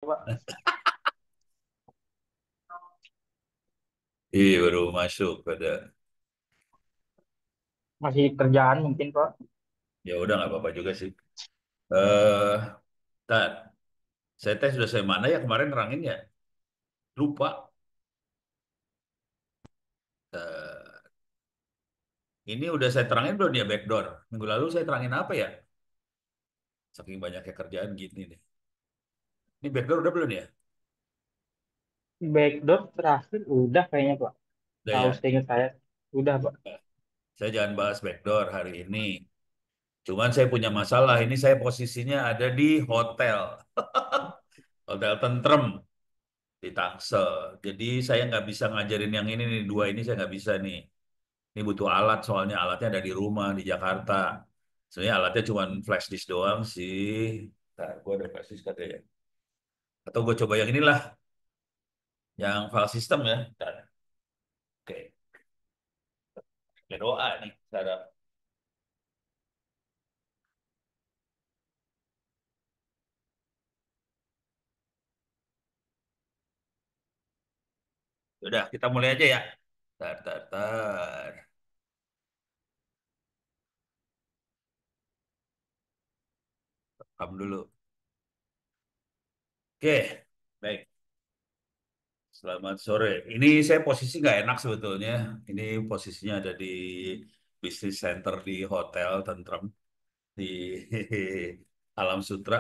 Pak. Iya baru masuk pada Masih kerjaan mungkin, Pak. ya udah nggak apa-apa juga sih. Eh, Tat, saya tes sudah saya mana ya kemarin nerangin ya lupa. Eh, ini udah saya terangin belum ya backdoor. Minggu lalu saya terangin apa ya? Saking banyaknya kerjaan gini nih. Ini backdoor udah belum ya? Backdoor terakhir udah kayaknya, Pak. Udah Tahu ya. seingat saya. Udah, Pak. Saya jangan bahas backdoor hari ini. Cuman saya punya masalah. Ini saya posisinya ada di hotel, hotel Tentrem di Tangsel. Jadi saya nggak bisa ngajarin yang ini nih dua ini saya nggak bisa nih. Ini butuh alat soalnya alatnya ada di rumah di Jakarta. Sebenarnya alatnya cuma flash disk doang sih. Ntar gue ada flash disk katanya. Atau gue coba yang inilah, yang file system ya. Ntar. Oke, ya doa nih. Cara. Udah, kita mulai aja ya. Tar, tar, tar. Rekam dulu. Oke, baik. Selamat sore. Ini saya posisi nggak enak sebetulnya. Ini posisinya ada di bisnis center di hotel Tentrem di Alam Sutra.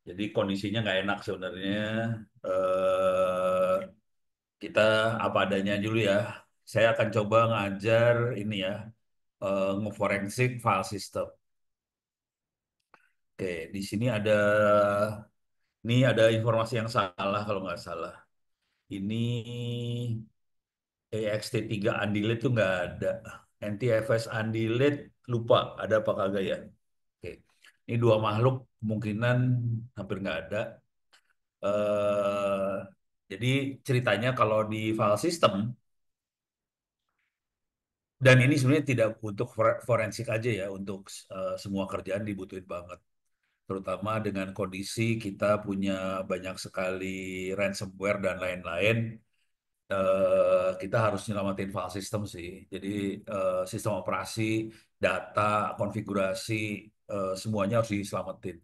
Jadi kondisinya nggak enak sebenarnya. Eh, kita apa adanya dulu ya. Saya akan coba ngajar ini ya, ngeforensik file system. Oke, di sini ada informasi yang salah kalau nggak salah. Ini EXT3 Undelete tuh nggak ada. NTFS Undelete lupa ada apa kagak ya. Oke, ini dua makhluk kemungkinan hampir nggak ada. eh jadi ceritanya kalau di file system dan ini sebenarnya tidak untuk forensik aja ya, untuk semua kerjaan dibutuhin banget. Terutama dengan kondisi kita punya banyak sekali ransomware dan lain-lain, kita harus nyelamatin file system sih. Jadi sistem operasi, data, konfigurasi, semuanya harus diselamatin.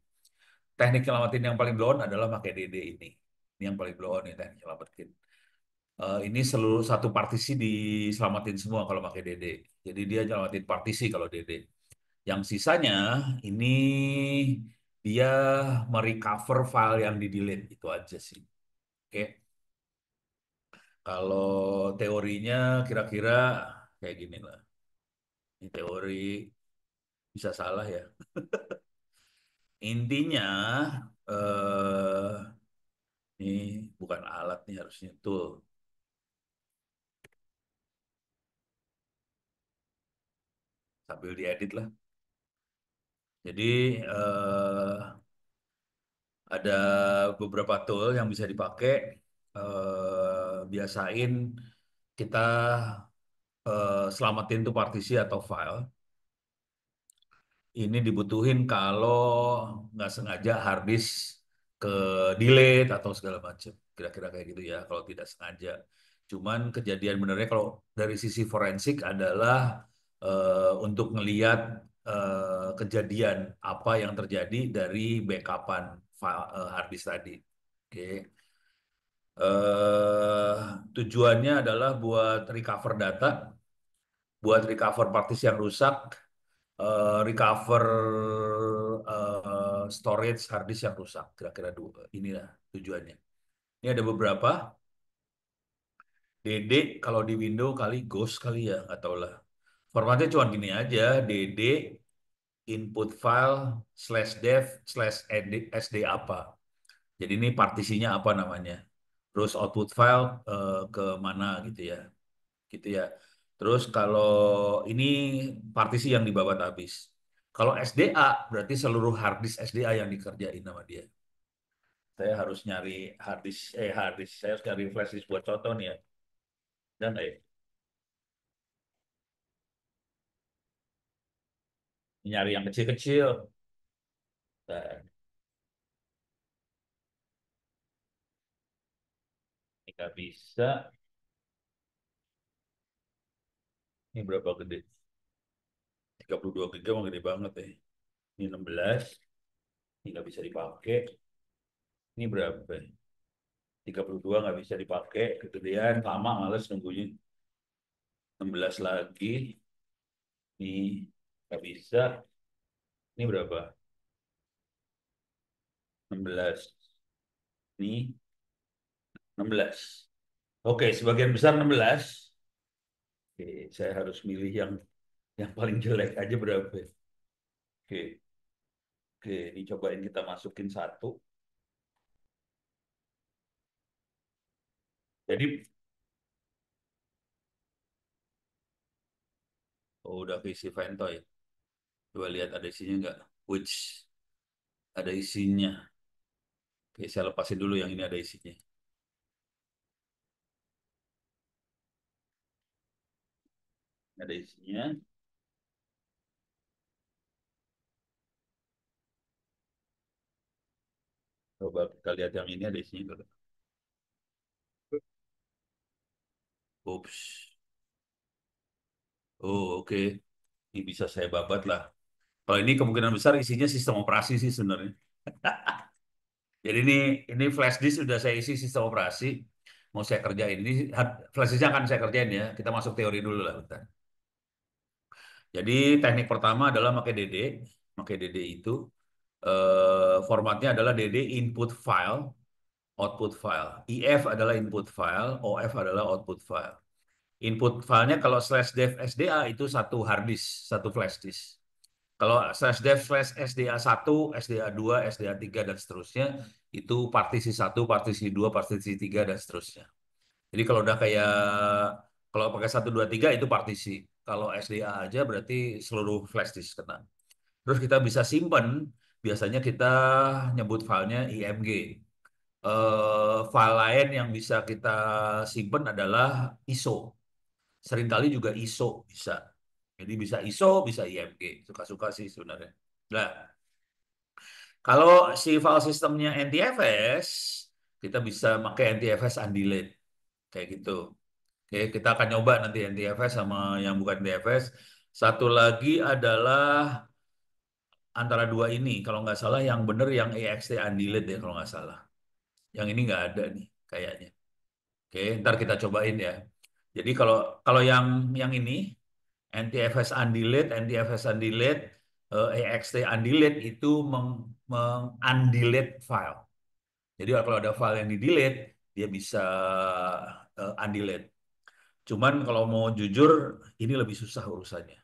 Teknik nyelamatin yang paling blown adalah pakai DD ini. Ini yang paling blown ya teknik nyelamatin. Ini seluruh satu partisi diselamatin semua kalau pakai DD. Jadi dia nyelamatin partisi kalau DD. Yang sisanya ini dia merecover file yang di delete itu aja sih. Oke. Kalau teorinya kira-kira kayak gini lah. Ini teori bisa salah ya. Intinya ini bukan alat nih harusnya tool sambil diedit lah. Jadi ada beberapa tool yang bisa dipakai. Biasain kita selamatin tuh partisi atau file. Ini dibutuhin kalau nggak sengaja hard disk ke delete atau segala macam. Kira-kira kayak gitu ya kalau tidak sengaja. Cuman kejadian benarnya kalau dari sisi forensik adalah untuk ngeliat kejadian apa yang terjadi dari backupan file hard disk tadi. Oke. eh Tujuannya adalah buat recover data, buat recover partisi yang rusak, recover storage hard disk yang rusak. Kira-kira dua. Inilah tujuannya. Ini ada beberapa. DD kalau di Windows kali Ghost kali ya, nggak tahu lah. Formatnya cuma gini aja, DD input file slash dev slash SD apa. Jadi ini partisinya apa namanya. Terus output file ke mana gitu ya. Gitu ya. Terus kalau ini partisi yang dibawa habis. Kalau SDA berarti seluruh hard disk SDA yang dikerjain sama dia. Saya harus nyari hard disk. Saya harus nyari flash disk buat contoh nih ya. Dan nyari yang kecil-kecil. Nah, Nggak bisa. Ini berapa gede? 32 giga mah gede banget ya. Ini 16. Ini nggak bisa dipakai. Ini berapa ya? 32 nggak bisa dipakai. Kegedean, lama males nunggunya. 16 lagi. Ini nggak bisa. Ini berapa? 16. Ini 16. Oke, sebagian besar 16. Oke, saya harus milih yang paling jelek aja berapa ya? Oke, oke, ini cobain kita masukin satu. Jadi, oh, udah keisi Ventoy. Coba lihat ada isinya nggak? Which ada isinya. Oke, saya lepasin dulu yang ini ada isinya. Ada isinya. Coba kita lihat yang ini ada isinya nggak? Ups. Oh, oke. Ini bisa saya babat lah. Kalau ini kemungkinan besar isinya sistem operasi sih sebenarnya. Jadi ini flash disk sudah saya isi sistem operasi. Mau saya kerjain. Ini flash disknya akan saya kerjain ya. Kita masuk teori dulu lah. Bentar. Jadi teknik pertama adalah pakai DD. Pakai DD itu formatnya adalah DD input file, output file. IF adalah input file, OF adalah output file. Input filenya kalau slash dev SDA itu satu hard disk, satu flash disk. Kalau slash dev slash SDA 1, SDA 2, SDA 3, dan seterusnya, itu partisi 1, partisi 2, partisi 3, dan seterusnya. Jadi kalau udah kayak, kalau pakai 1, 2, 3 itu partisi. Kalau SDA aja berarti seluruh flash disk kena. Terus kita bisa simpen, biasanya kita nyebut filenya IMG. File lain yang bisa kita simpen adalah ISO. Seringkali juga ISO bisa. Jadi bisa ISO, bisa IMG. Suka-suka sih sebenarnya. Nah, kalau si file sistemnya NTFS, kita bisa pakai NTFS undelete. Kayak gitu. Oke, kita akan nyoba nanti NTFS sama yang bukan NTFS. Satu lagi adalah antara dua ini. Kalau nggak salah yang bener yang EXT undelete ya kalau nggak salah. Yang ini nggak ada nih kayaknya. Oke, ntar kita cobain ya. Jadi kalau kalau yang ini NTFS undelete, NTFS undelete, EXT undelete itu undelete file. Jadi kalau ada file yang di delete, dia bisa undelete. Cuman kalau mau jujur, ini lebih susah urusannya.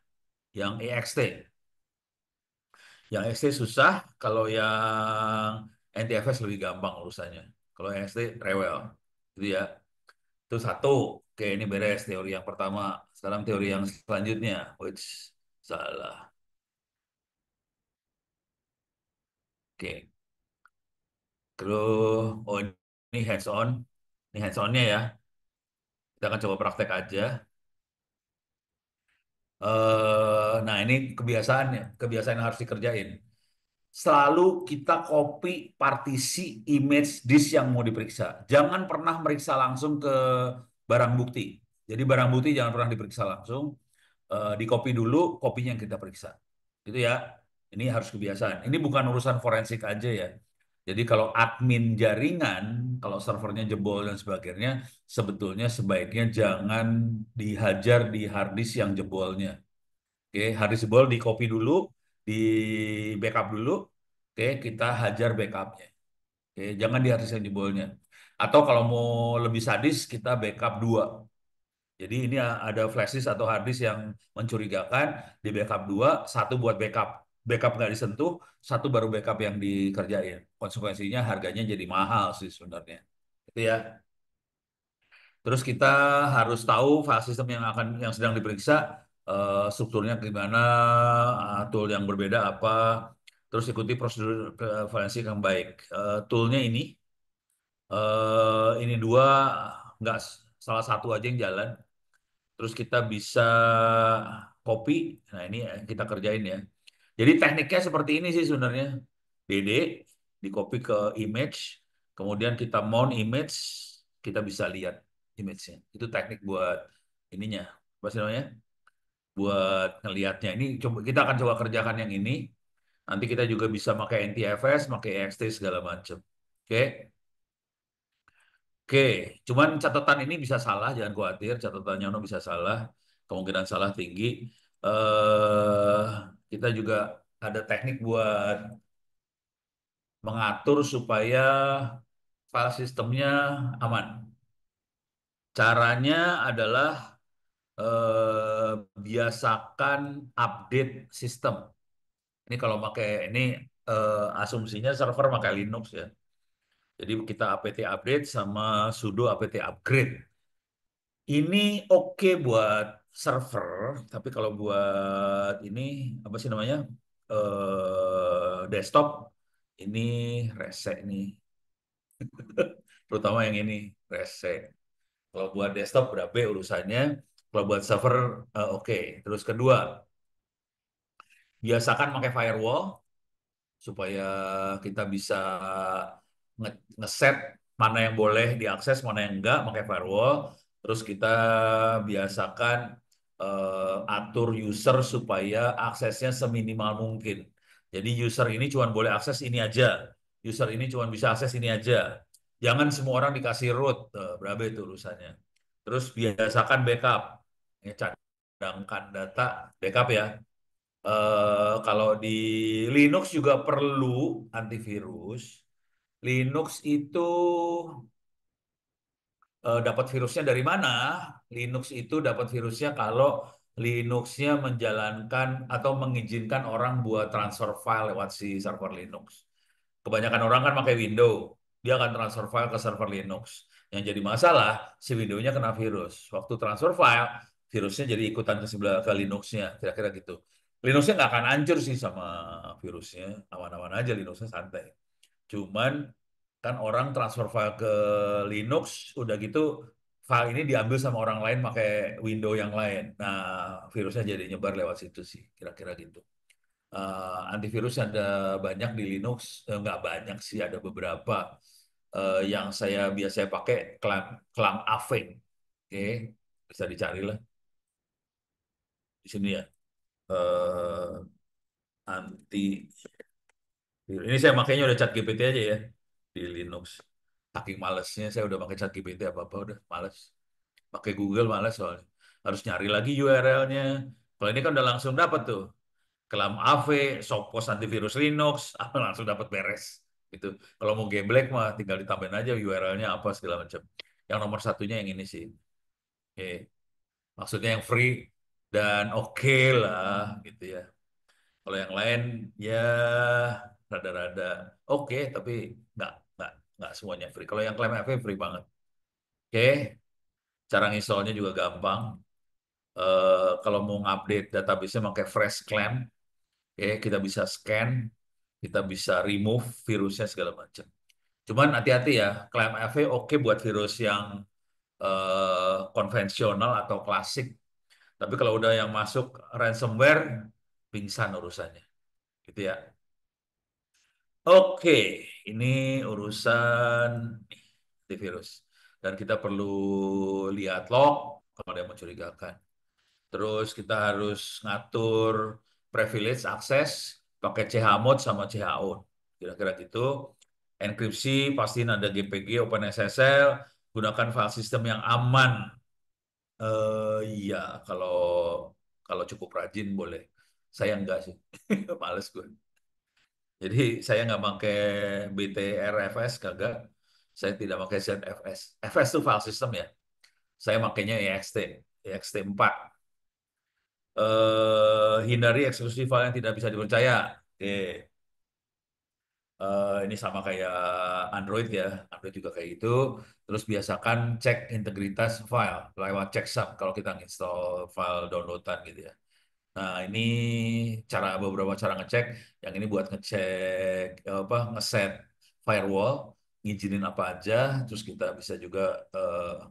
Yang EXT, yang EXT susah, kalau yang NTFS lebih gampang urusannya. Kalau EXT rewel, itu ya. Itu satu. Oke, ini beres teori yang pertama. Sekarang teori yang selanjutnya. Which salah. Oke. Terus, oh ini hands on. Ini hands onnya ya. Kita akan coba praktek aja. Nah, ini kebiasaannya. Kebiasaan yang harus dikerjain. Selalu kita copy partisi image disk yang mau diperiksa. Jangan pernah meriksa langsung ke barang bukti. Jadi barang bukti jangan pernah diperiksa langsung. Di copy dulu, kopinya yang kita periksa. Itu ya. Ini harus kebiasaan. Ini bukan urusan forensik aja ya. Jadi kalau admin jaringan, kalau servernya jebol dan sebagainya, sebetulnya sebaiknya jangan dihajar di hard disk yang jebolnya. Oke, hard disk jebol di copy dulu, di backup dulu. Oke, kita hajar backupnya. Oke, jangan di hard disk yang jebolnya. Atau kalau mau lebih sadis, kita backup dua. Jadi ini ada flash disk atau hard disk yang mencurigakan, di backup dua, satu buat backup. Backup nggak disentuh, satu baru backup yang dikerjain. Konsekuensinya harganya jadi mahal sih sebenarnya. Itu ya. Terus kita harus tahu file system yang sedang diperiksa, strukturnya gimana, tool yang berbeda apa, terus ikuti prosedur forensik yang baik. Toolnya ini dua, nggak salah satu aja yang jalan. Terus kita bisa copy. Nah, ini kita kerjain ya. Jadi tekniknya seperti ini sih sebenarnya. DD di copy ke image, kemudian kita mount image, kita bisa lihat image-nya. Itu teknik buat ininya, apa sih namanya? Buat ngelihatnya. Ini coba kita akan coba kerjakan yang ini. Nanti kita juga bisa pakai NTFS, pakai EXT segala macam. Oke, oke. Cuman catatan ini bisa salah, jangan khawatir. Catatan Nyono bisa salah, kemungkinan salah tinggi. eh kita juga ada teknik buat mengatur supaya file sistemnya aman. Caranya adalah biasakan update sistem. Ini kalau pakai ini asumsinya server pakai Linux ya. Jadi kita apt update sama sudo apt upgrade. Ini oke buat server, tapi kalau buat ini apa sih namanya desktop ini rese nih, terutama yang ini rese. Kalau buat desktop udah B urusannya. Kalau buat server oke. Terus kedua, biasakan pakai firewall supaya kita bisa ngeset mana yang boleh diakses, mana yang enggak pakai firewall. Terus kita biasakan atur user supaya aksesnya seminimal mungkin. Jadi user ini cuma boleh akses ini aja. User ini cuma bisa akses ini aja. Jangan semua orang dikasih root. Berapa itu urusannya. Terus biasakan backup. Ya, cadangkan data, backup ya. Kalau di Linux juga perlu antivirus. Linux itu dapat virusnya dari mana? Linux itu dapat virusnya kalau Linuxnya menjalankan atau mengizinkan orang buat transfer file lewat si server Linux. Kebanyakan orang kan pakai Windows, dia akan transfer file ke server Linux. Yang jadi masalah, si Windows-nya kena virus. Waktu transfer file, virusnya jadi ikutan ke sebelah ke Linux-nya, kira-kira gitu. Linux-nya nggak akan hancur sih sama virusnya, aman-aman aja Linux-nya santai. Cuman kan orang transfer file ke Linux, udah gitu file ini diambil sama orang lain pakai Windows yang lain. Nah, virusnya jadi nyebar lewat situ sih, kira-kira gitu. Antivirus ada banyak di Linux, nggak banyak sih, ada beberapa. Yang saya biasanya pakai Clam Ave. Oke, bisa dicari lah di sini ya. Eh, anti Ini saya makanya udah chat GPT aja ya di Linux. Saking malesnya saya udah pakai chat GPT apa-apa udah males. Pakai Google males soalnya. Harus nyari lagi URL-nya. Kalau ini kan udah langsung dapat tuh. Kelam AV, Sophos antivirus Linux, langsung dapat beres. Gitu. Kalau mau geblek mah tinggal ditambahin aja URL-nya apa segala macam. Yang nomor satunya yang ini sih. Oke. Maksudnya yang free dan oke lah gitu ya. Kalau yang lain ya rada-rada oke, tapi nggak nggak nggak semuanya free. Kalau yang klaim FA free banget. Oke, cara nginstallnya juga gampang. Kalau mau ngupdate database-nya pakai fresh claim, oke, kita bisa scan, kita bisa remove virusnya segala macam. Cuman hati-hati ya, klaim FA oke buat virus yang konvensional atau klasik. Tapi kalau udah yang masuk ransomware, pingsan urusannya. Gitu ya. Oke, ini urusan antivirus. Dan kita perlu lihat log kalau ada yang mencurigakan. Terus kita harus ngatur privilege akses pakai chmod sama chout. Kira-kira gitu. Enkripsi pastiin ada GPG, OpenSSL, gunakan file system yang aman. Iya, kalau kalau cukup rajin boleh. Saya enggak sih, males gue. Jadi saya nggak pakai BTRFS kagak. Saya tidak pakai ZFS. FS itu file system ya. Saya makainya EXT, EXT 4. Hindari eksklusi file yang tidak bisa dipercaya. Oke. Ini sama kayak Android ya. Android juga kayak gitu. Terus biasakan cek integritas file lewat checksum kalau kita install file downloadan gitu ya. Nah, ini beberapa cara ngecek. Yang ini buat ngecek ngeset firewall, ngizinin apa aja, terus kita bisa juga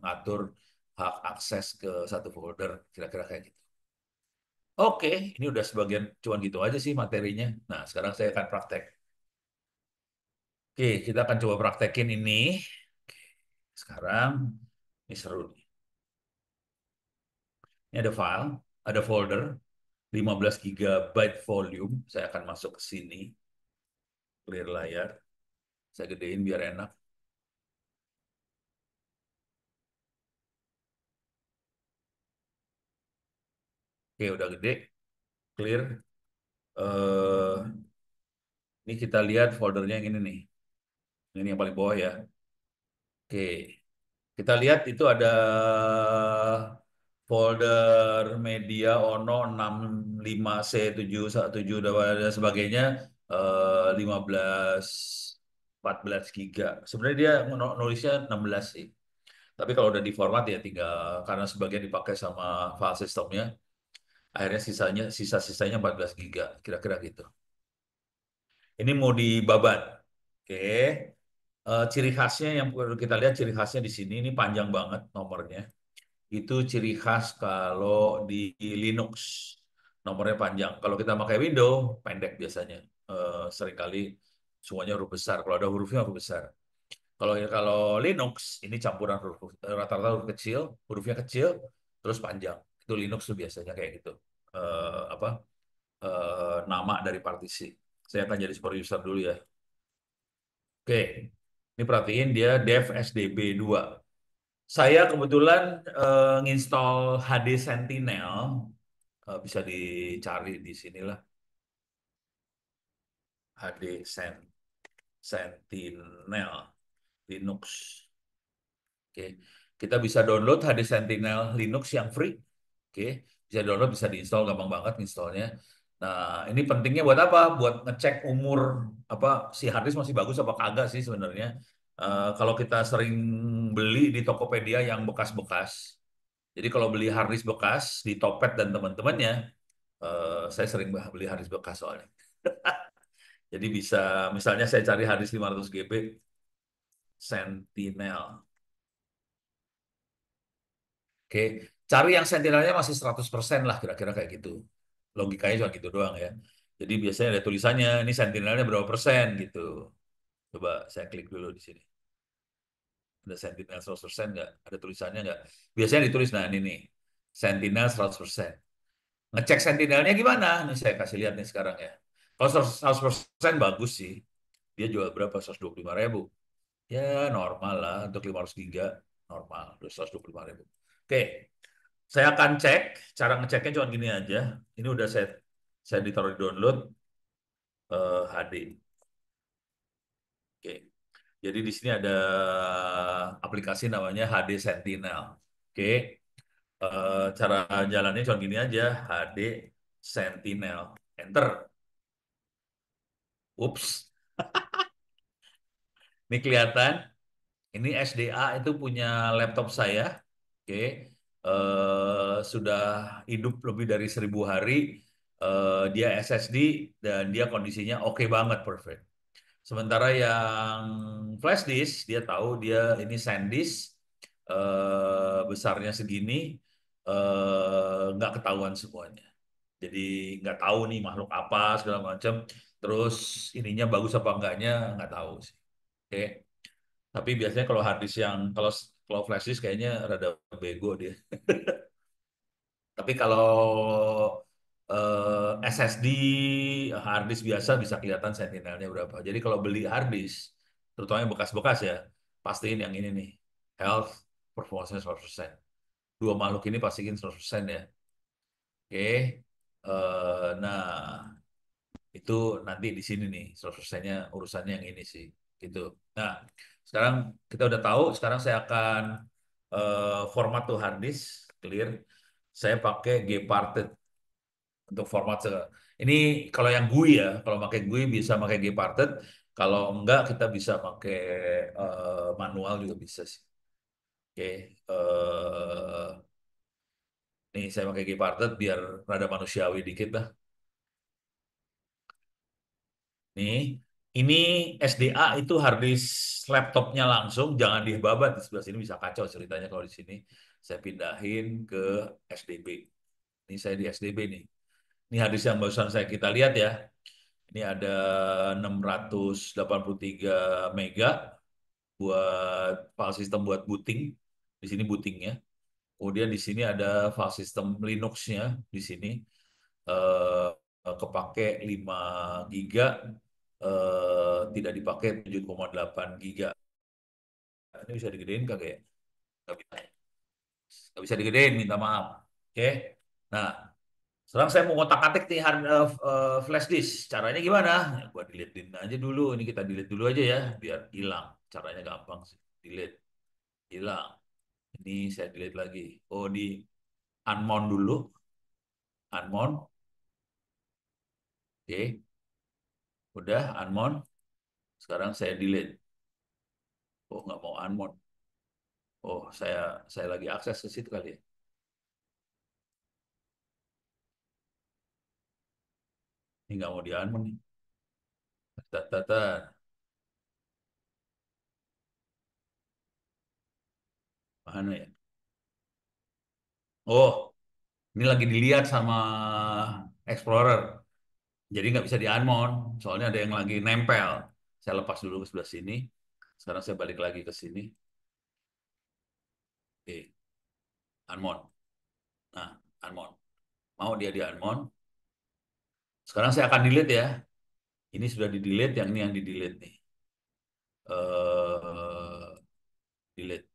ngatur hak akses ke satu folder, kira-kira kayak gitu. Oke, ini udah sebagian cuman gitu aja sih materinya. Nah, sekarang saya akan praktek. Oke, kita akan coba praktekin ini. sekarang ini seru nih. Ini ada file, ada folder 15 gigabyte volume. Saya akan masuk ke sini, clear layar. Saya gedein biar enak. Oke, udah gede, clear. Eh, ini kita lihat foldernya yang ini nih. Ini yang paling bawah ya. Oke, kita lihat itu ada folder media Ono 65C717 dan sebagainya, 15 14 giga. Sebenarnya dia nulisnya 16 sih. Tapi kalau udah di format ya tinggal, karena sebagian dipakai sama file sistemnya, akhirnya sisa-sisanya 14 giga, kira-kira gitu. Ini mau dibabat. Oke. Ciri khasnya yang perlu kita lihat, ciri khasnya di sini ini panjang banget nomornya. Itu ciri khas kalau di Linux. Nomornya panjang. Kalau kita pakai Windows, pendek biasanya. Seringkali semuanya huruf besar. Kalau ada hurufnya huruf besar. Kalau Linux ini campuran huruf, rata-rata huruf kecil, hurufnya kecil, terus panjang. Itu Linux tuh biasanya kayak gitu. Apa nama dari partisi. Saya akan jadi super user dulu ya. Oke, ini perhatiin dia dev SDB 2. Saya kebetulan nginstall HD Sentinel, bisa dicari di sinilah, HD Sentinel Linux. Oke, kita bisa download HD Sentinel Linux yang free. Oke, bisa download, bisa diinstal, gampang banget installnya. Nah, ini pentingnya buat apa? Buat ngecek umur apa si harddisk masih bagus apa kagak sih sebenarnya. Kalau kita sering beli di Tokopedia yang bekas-bekas, jadi kalau beli harddisk bekas di Topet dan teman-temannya, saya sering beli harddisk bekas soalnya. Jadi bisa, misalnya saya cari harddisk 500 GB Sentinel. Oke, cari yang sentinelnya masih 100% lah kira-kira kayak gitu. Logikanya cuma gitu doang ya. Jadi biasanya ada tulisannya, ini sentinelnya berapa persen gitu. Coba saya klik dulu di sini. Ada sentinel 100% nggak? Ada tulisannya nggak? Biasanya ditulis, nah ini nih, sentinel 100%. Ngecek sentinelnya gimana? Ini saya kasih lihat nih sekarang ya. Kalau 100% bagus sih. Dia jual berapa? 125.000. Ya normal lah untuk 500 giga. Normal, 125.000. Oke, saya akan cek, cara ngeceknya cuma gini aja. Ini udah saya ditaruh di download HD. Oke. Jadi di sini ada aplikasi namanya HD Sentinel. Oke. Cara jalannya cuma gini aja, HD Sentinel. Enter. Ups, ini kelihatan. Ini SDA itu punya laptop saya. Oke. Sudah hidup lebih dari 1.000 hari. Dia SSD dan dia kondisinya oke banget, perfect. Sementara yang flash disk, dia tahu dia ini SanDisk, besarnya segini, nggak ketahuan semuanya. Jadi nggak tahu nih makhluk apa segala macam. Terus ininya bagus apa enggaknya nggak tahu sih. Oke. Tapi biasanya kalau hard disk yang kalau flash disk kayaknya rada bego dia. Tapi kalau SSD hard disk biasa bisa kelihatan sentinelnya berapa. Jadi kalau beli hard disk, terutama yang bekas-bekas ya, pastiin yang ini nih, health performance 100%. Dua makhluk ini pastiin 100% ya. Oke. Nah, itu nanti di sini nih 100%-nya urusannya yang ini sih. Gitu. Nah, sekarang kita udah tahu, sekarang saya akan format tuh hard disk, clear. Saya pakai Gparted untuk format ini kalau yang GUI ya, kalau pakai GUI bisa pakai Gparted, kalau enggak kita bisa pakai manual juga bisa sih. Oke, nih saya pakai Gparted biar rada manusiawi dikit lah. Nih, ini SDA itu harddisk laptopnya langsung, jangan dibabat di sebelah sini bisa kacau ceritanya kalau di sini. Saya pindahin ke SDB. Ini saya di SDB nih. Ini harddisk yang barusan kita lihat ya. Ini ada 683 mega. buat file system buat booting. Di sini bootingnya. Kemudian di sini ada file system Linux-nya di sini kepake 5 giga, tidak dipakai 7,8 giga. Ini bisa digedein kagak ya? Nggak bisa. Nggak bisa digedein, minta maaf. Oke. Nah, sekarang saya mau ngotak-atik nih flash disk. Caranya gimana? Ya, gua deletein aja dulu. Ini kita delete dulu aja ya, biar hilang. Caranya gampang sih. Delete, hilang. Ini saya delete lagi. Oh, di unmount dulu. Unmount. Oke. Udah unmount. Sekarang saya delete. Oh, nggak mau unmount. Oh, saya lagi akses ke situ kali ya. Ini nggak mau di unmount nih. Tat, tat, tat. Mana ya? Oh, ini lagi dilihat sama Explorer. Jadi nggak bisa di unmount. Soalnya ada yang lagi nempel. Saya lepas dulu ke sebelah sini. Sekarang saya balik lagi ke sini. Oke, unmount. Nah, unmount. Mau dia di unmount. Sekarang saya akan delete ya. Ini sudah di delete, yang ini yang di delete nih. Delete.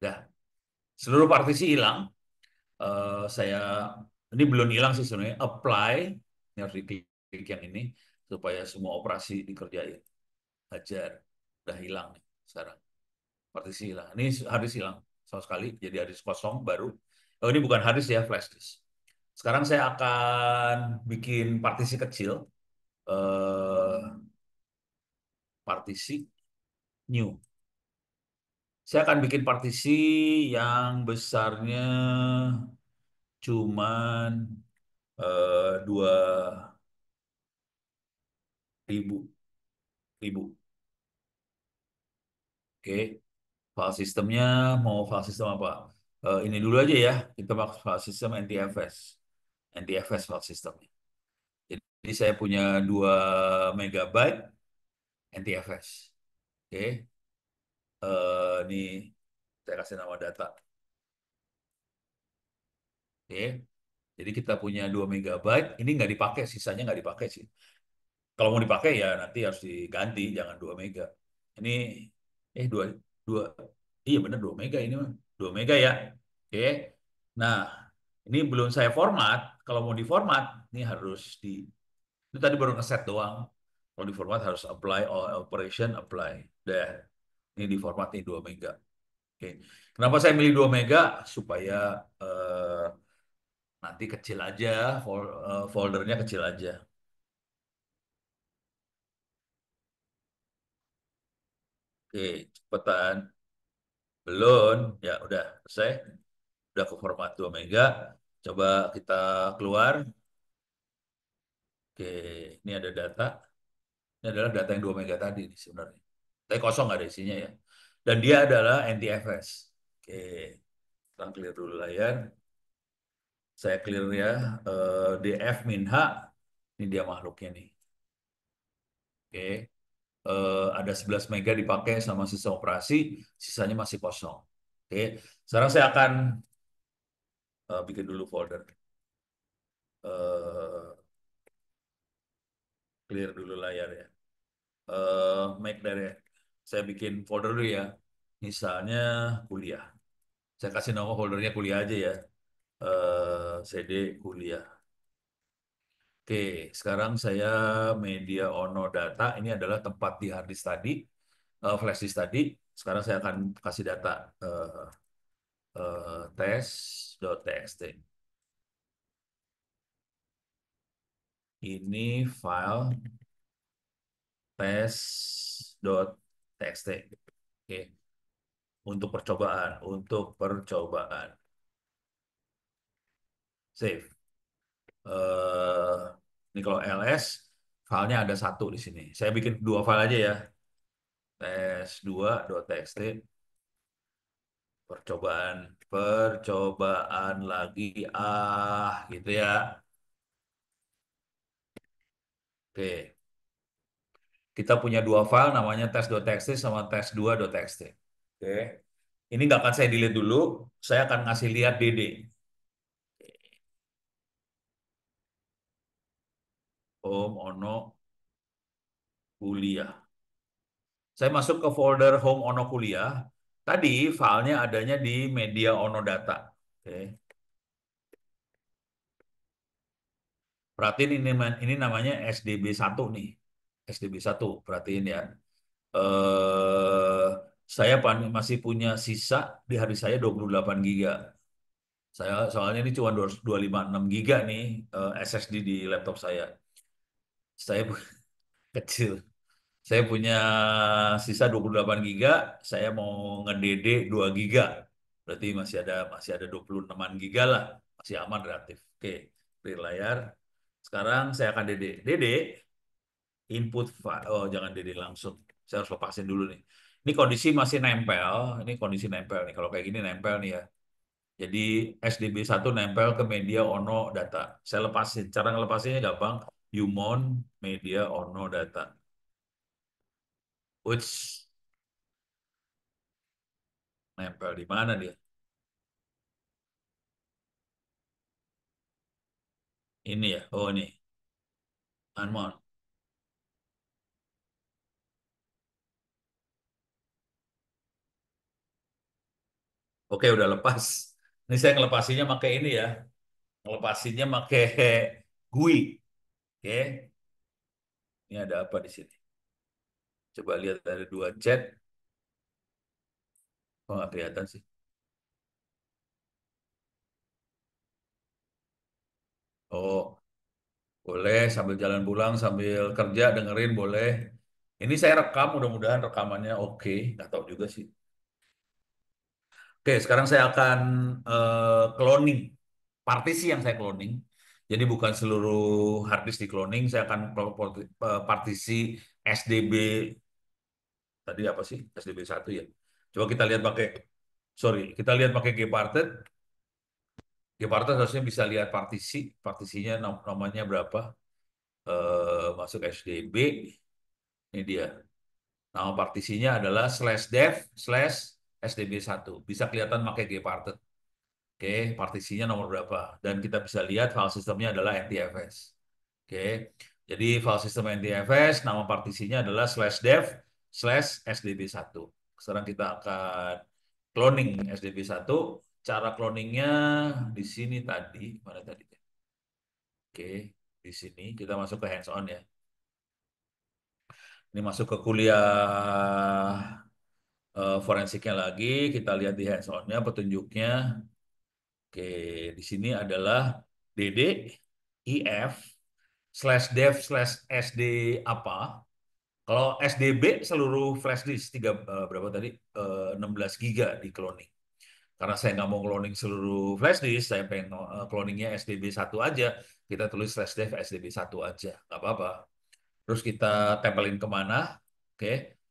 Dah, seluruh partisi hilang. Saya ini belum hilang sih sebenarnya. Apply, ini harus diklik yang ini supaya semua operasi dikerjain. Hajar, udah hilang nih sekarang. Partisi hilang. Ini harddisk hilang sama sekali. Jadi harddisk kosong baru. Oh, ini bukan harddisk ya, flash disk. Sekarang saya akan bikin partisi kecil. Eh, Partisi new. Saya akan bikin partisi yang besarnya cuman 2.000 Oke, file sistemnya mau file sistem apa? Ini dulu aja ya, kita pakai file sistem NTFS. NTFS file system. Jadi saya punya 2 MB NTFS. Oke, ini saya kasih nama data. Oke, jadi kita punya 2 MB. Ini nggak dipakai, sisanya nggak dipakai sih. Kalau mau dipakai ya nanti harus diganti, jangan 2 mega. Ini dua dua, iya benar 2 mega ini mah 2 mega ya. Oke. Nah, ini belum saya format. Kalau mau diformat, ini harus di itu tadi baru ngeset doang. Kalau di format harus apply all operation apply. Deh, ini di format ini 2 mega. Oke. Kenapa saya milih 2 mega? Supaya nanti kecil aja, foldernya kecil aja. Oke, cepetan. Belum, ya udah selesai. Udah ke format 2 mega. Coba kita keluar. Oke, ini ada data. Ini adalah data yang 2 mega tadi nih sebenarnya. Tapi kosong nggak ada isinya ya. Dan dia adalah NTFS. Oke, kita clear dulu layar. Saya clear ya. DF min H. Ini dia makhluknya nih. Oke, ada 11 mega dipakai sama sistem operasi. Sisanya masih kosong. Oke, sekarang saya akan bikin dulu folder. Eh, Clear dulu layar ya. Make dari saya bikin folder dulu ya. Misalnya kuliah. Saya kasih nama foldernya kuliah aja ya. CD kuliah. Oke, sekarang saya media ono data. Ini adalah tempat di hard disk tadi, flash disk tadi. Sekarang saya akan kasih data test.txt. Ini file test.txt. Oke, untuk percobaan, untuk percobaan. Save. eh Ini kalau ls, filenya ada satu di sini. Saya bikin 2 file aja ya. Tes2.txt, percobaan, percobaan lagi, gitu ya. Oke, Kita punya dua file namanya test.txt sama test2.txt. Oke. Ini nggak akan saya delete dulu. Saya akan ngasih lihat DD. Home Ono Kuliah. Saya masuk ke folder Home Ono Kuliah. Tadi filenya adanya di Media Ono Data. Oke. Perhatiin ini namanya SDB1 nih. SDB1, perhatiin ya. eh saya masih punya sisa di hari saya 28 giga. Saya soalnya ini cuma 256 giga nih SSD di laptop saya. Saya kecil. Saya punya sisa 28 giga, saya mau nge-DD 2 giga. Berarti masih ada 26 giga lah. Masih aman relatif. Oke, clear layar. Sekarang saya akan DD. DD input file. Oh, jangan DD langsung. Saya harus lepasin dulu nih. Ini kondisi masih nempel. Ini kondisi nempel nih. Kalau kayak gini nempel nih ya. Jadi SDB1 nempel ke media ono data. Saya lepasin. Cara ngelepasinnya gampang. Umon media ono data. Which nempel di mana dia? Ini ya. Oh, ini. Anmon. Oke, udah lepas. Ini saya ngelepasinnya pakai ini ya. Ngelepasinnya pakai GUI. Oke. Ini ada apa di sini? Coba lihat ada dua chat. Oh, nggak kelihatan sih. Oh, boleh sambil jalan pulang, sambil kerja, dengerin boleh. Ini saya rekam, mudah-mudahan rekamannya oke. Nggak tahu juga sih. Oke, sekarang saya akan cloning. Partisi yang saya cloning. Jadi bukan seluruh hard disk di cloning, saya akan partisi SDB tadi apa sih? SDB1 ya. Coba kita lihat pakai sorry, kita lihat pakai Gparted. Gparted harusnya bisa lihat partisi, partisinya namanya berapa? Masuk SDB, ini dia. Nama partisinya adalah slash dev slash SDB1. Bisa kelihatan pakai Gparted. Oke, partisinya nomor berapa? Dan kita bisa lihat file sistemnya adalah NTFS. Oke, jadi file sistem NTFS, nama partisinya adalah slash dev slash SDB1. Sekarang kita akan cloning SDB1. Cara cloningnya di sini tadi, mana tadi? Oke, di sini kita masuk ke hands on ya. Ini masuk ke kuliah forensiknya lagi. Kita lihat di hands on-nya petunjuknya. Oke, di sini adalah DD, IF, slash dev slash SD apa. Kalau SDB seluruh flash disk berapa tadi? 16 giga di cloning. Karena saya nggak mau cloning seluruh flash disk, saya pengen cloningnya SDB1 aja. Kita tulis slash dev SDB1 aja, nggak apa-apa. Terus kita tempelin kemana? Oke.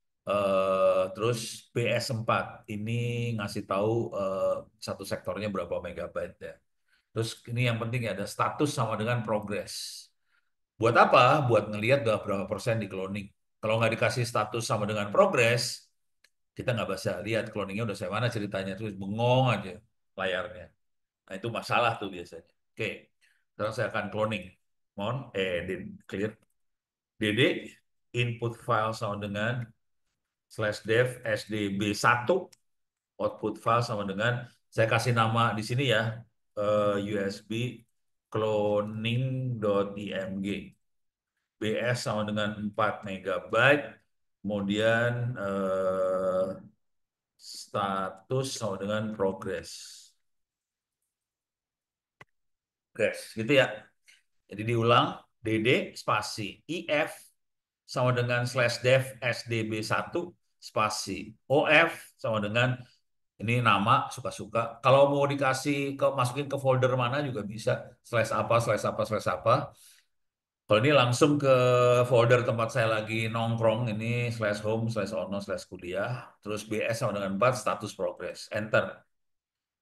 Terus BS4 ini ngasih tahu satu sektornya berapa megabyte ya. Terus ini yang penting ya ada status sama dengan progress. Buat apa? Buat ngelihat udah berapa persen di cloning. Kalau nggak dikasih status sama dengan progress, kita nggak bisa lihat cloningnya udah saya mana ceritanya. Terus bengong aja layarnya. Nah itu masalah tuh biasanya. Oke, sekarang saya akan cloning. Mohon, clear. DD, input file sama dengan slash dev sdb1, output file sama dengan, saya kasih nama di sini ya, USB cloning.img. BS sama dengan 4 megabyte, kemudian status sama dengan progress. Progress, gitu ya. Jadi diulang, DD spasi IF sama dengan slash dev SDB1 spasi OF sama dengan ini nama suka-suka. Kalau mau dikasih masukin ke folder mana juga bisa slash apa slash apa slash apa. Kalau ini langsung ke folder tempat saya lagi nongkrong ini slash home slash ono slash kuliah. Terus BS sama dengan 4 status progress. Enter.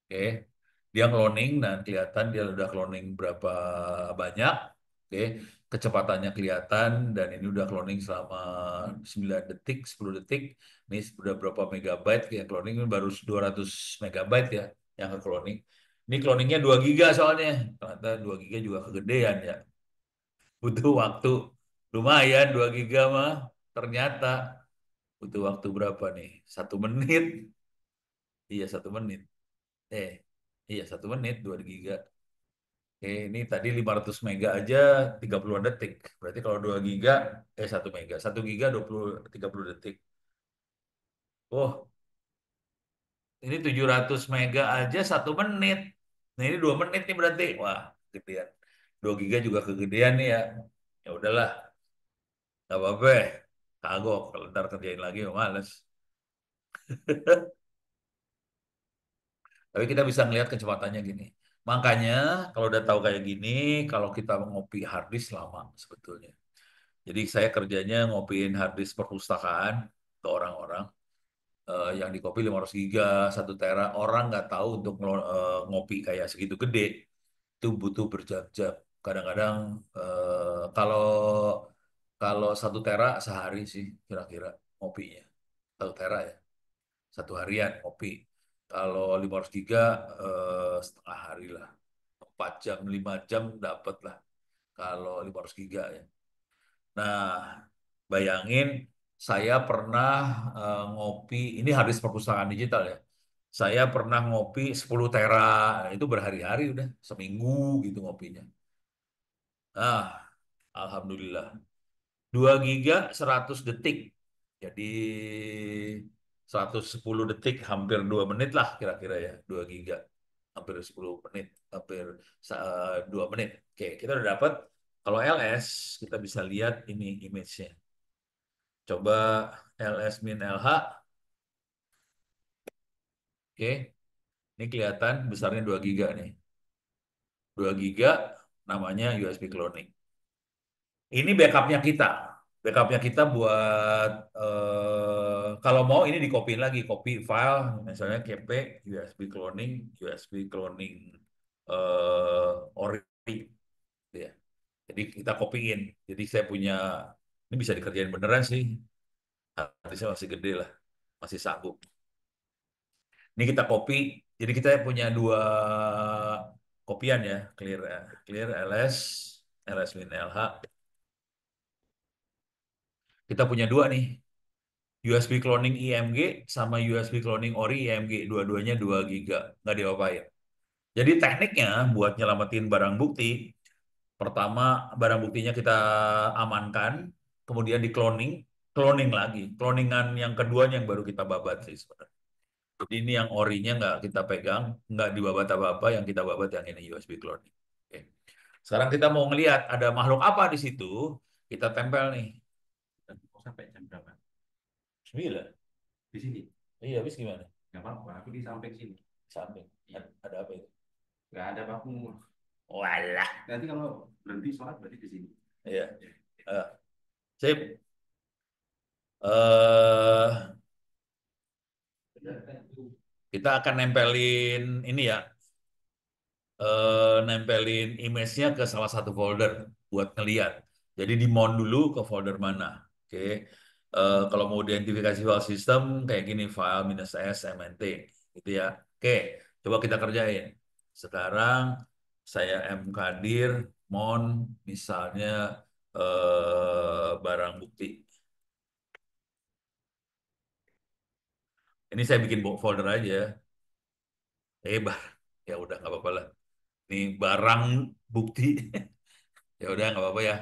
Oke. Dia cloning dan kelihatan dia udah cloning berapa banyak. Oke, kecepatannya kelihatan dan ini udah cloning selama 9 detik, 10 detik. Ini sudah berapa megabyte yang cloning ini baru 200 megabyte ya yang ke cloning. Ini cloningnya 2 giga soalnya. Ternyata 2 giga juga kegedean ya. Butuh waktu lumayan 2 giga mah. Ternyata butuh waktu berapa nih? 1 menit. Iya 1 menit. Eh, iya 1 menit 2 giga. Oke, ini tadi 500 mega aja 30 detik. Berarti kalau 2 giga, 1 mega. 1 giga 30 detik. Oh, ini 700 mega aja 1 menit. Nah ini 2 menit nih berarti. Wah, gedean. 2 giga juga kegedean nih ya. Ya udahlah, nggak apa-apa. Kagok, kalau ntar kerjain lagi males. Tapi kita bisa ngelihat kecepatannya gini. Makanya kalau udah tahu kayak gini, kalau kita ngopi harddisk lama sebetulnya. Jadi saya kerjanya ngopiin harddisk perpustakaan ke orang-orang yang di kopi 500 giga, 1 tera. Orang nggak tahu untuk ngopi kayak segitu gede itu butuh berjam-jam. Kadang-kadang kalau kalau 1 tera sehari sih kira-kira ngopinya. 1 tera ya, 1 harian ngopi. Kalau 500 giga setengah hari lah. 4 jam, 5 jam dapat lah kalau 500 giga ya. Nah, bayangin saya pernah ngopi, ini habis perpustakaan digital ya. Saya pernah ngopi 10 tera, itu berhari-hari udah, seminggu gitu ngopinya. Nah, Alhamdulillah. 2 giga 100 detik. Jadi 110 detik, hampir 2 menit lah kira-kira ya, 2 giga. Hampir 10 menit, hampir 2 menit. Oke, kita udah dapat. Kalau LS, kita bisa lihat ini image-nya. Coba LS min LH. Oke, ini kelihatan besarnya 2 giga nih. 2 giga namanya USB cloning. Ini backupnya kita. Backupnya kita buat kalau mau ini dikopiin lagi, copy file misalnya KP USB cloning, USB cloning ori, gitu ya. Jadi kita kopiin. Jadi saya punya ini bisa dikerjain beneran sih. Harddisknya masih gede lah, masih sanggup. Ini kita copy. Jadi kita punya 2 kopian ya, clear clear LS, LS min LH. Kita punya 2 nih. USB cloning IMG sama USB cloning ori IMG dua-duanya 2 giga nggak diapain. Jadi tekniknya buat nyelamatin barang bukti, pertama barang buktinya kita amankan, kemudian di cloning, cloning lagi, cloningan yang keduanya yang baru kita babat sih sebenarnya. Jadi ini yang orinya nggak kita pegang, nggak dibabat apa-apa, yang kita babat yang ini USB cloning. Oke. Sekarang kita mau ngelihat ada makhluk apa di situ, kita tempel nih. Mau sampai jam berapa? 9. Di sini. Iya, habis gimana? Nggak apa-apa, aku di samping sini. Samping. Iya. Ada apa itu? Nggak ada apa-apa. Walah. Nanti kalau berhenti sholat berarti di sini. Iya. Eh, sip. Eh, kita akan nempelin ini ya, nempelin image-nya ke salah satu folder buat ngeliat. Jadi di mount dulu ke folder mana. Oke. Kalau mau identifikasi file system kayak gini file minus s mnt gitu ya. Oke, coba kita kerjain. Sekarang saya mkdir mount misalnya barang bukti. Ini saya bikin folder aja. Bah, ya udah nggak apa-apa lah. Ini barang bukti. Ya udah nggak apa-apa ya.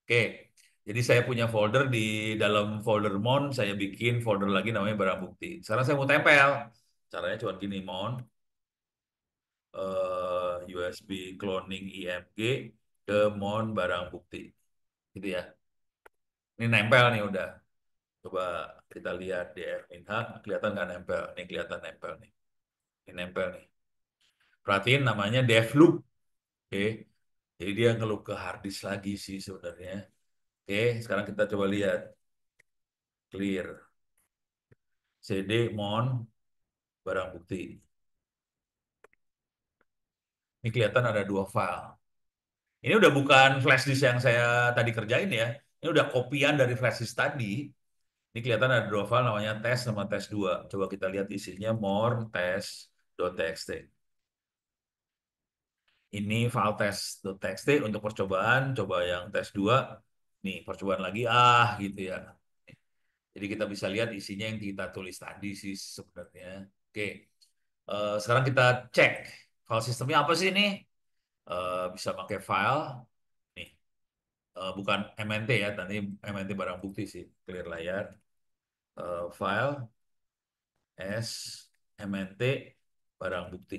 Oke, jadi saya punya folder di dalam folder mount, saya bikin folder lagi namanya barang bukti. Sekarang saya mau tempel. Caranya cuma gini, mount USB cloning IMG ke mount barang bukti. Gitu ya. Ini nempel nih udah. Coba kita lihat di RMINH, kelihatan nggak nempel? Ini kelihatan nempel nih. Ini nempel nih. Perhatiin namanya devloop. Oke. Jadi dia ngelup ke hard disk lagi sih sebenarnya. Oke, sekarang kita coba lihat. Clear. CD mon barang bukti. Ini kelihatan ada 2 file. Ini udah bukan flash disk yang saya tadi kerjain ya. Ini udah kopian dari flash disk tadi. Ini kelihatan ada dua file namanya test sama test 2. Coba kita lihat isinya more test.txt. Ini file test.txt untuk percobaan, coba yang test 2. Nih, percobaan lagi gitu ya. Jadi kita bisa lihat isinya yang kita tulis tadi sih sebenarnya. Oke. Sekarang kita cek file sistemnya apa sih ini? Bisa pakai file nih. Bukan MNT ya, tadi MNT barang bukti sih, clear layar. File S MNT barang bukti.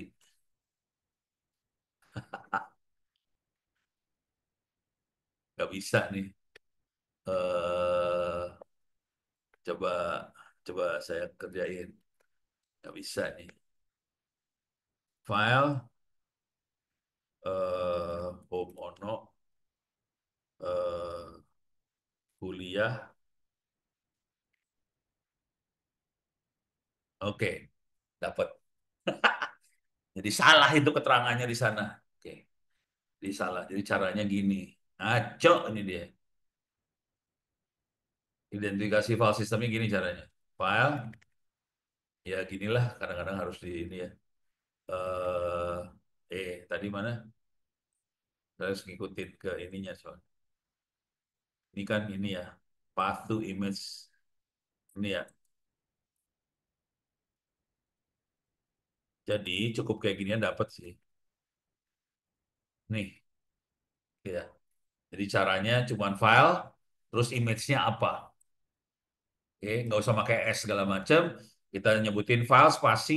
Nggak bisa nih. eh coba coba saya kerjain. Nggak bisa nih. File home ono eh, kuliah. Oke, dapat. Jadi salah itu keterangannya di sana. Oke, jadi salah. Jadi caranya gini. Ngaco ini dia. Identifikasi file sistemnya gini caranya. File, ya ginilah. Kadang-kadang harus di ini ya. Tadi mana? Saya harus ngikutin ke ininya soalnya. Ini kan ini ya. Path to image. Ini ya. Jadi cukup kayak ginian dapat sih. Nih, ya. Jadi caranya cuman file, terus image-nya apa? Oke, nggak usah pakai S segala macam. Kita nyebutin file spasi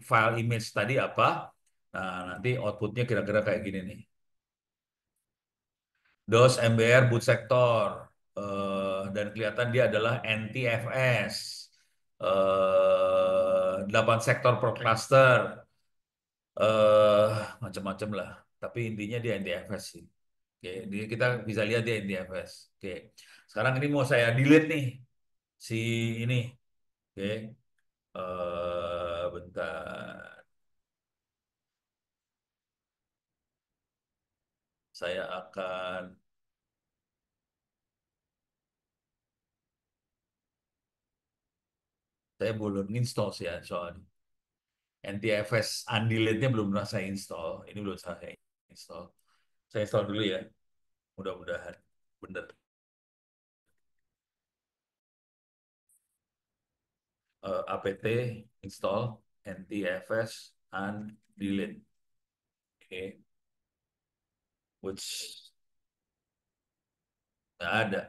file image tadi apa. Nah, nanti outputnya kira-kira kayak gini nih. DOS MBR boot sector. Dan kelihatan dia adalah NTFS. 8 sektor per cluster. eh Macam-macam lah. Tapi intinya dia NTFS sih. Oke, jadi kita bisa lihat dia NTFS. Oke. Sekarang ini mau saya delete nih si ini. Oke. Bentar. Saya akan saya belum install sih ya soalnya. NTFS undeletnya belum pernah saya install. Ini belum saya install. Saya install dulu ya. Mudah-mudahan bener. apt install NTFS undelete. Oke. Which nggak ada.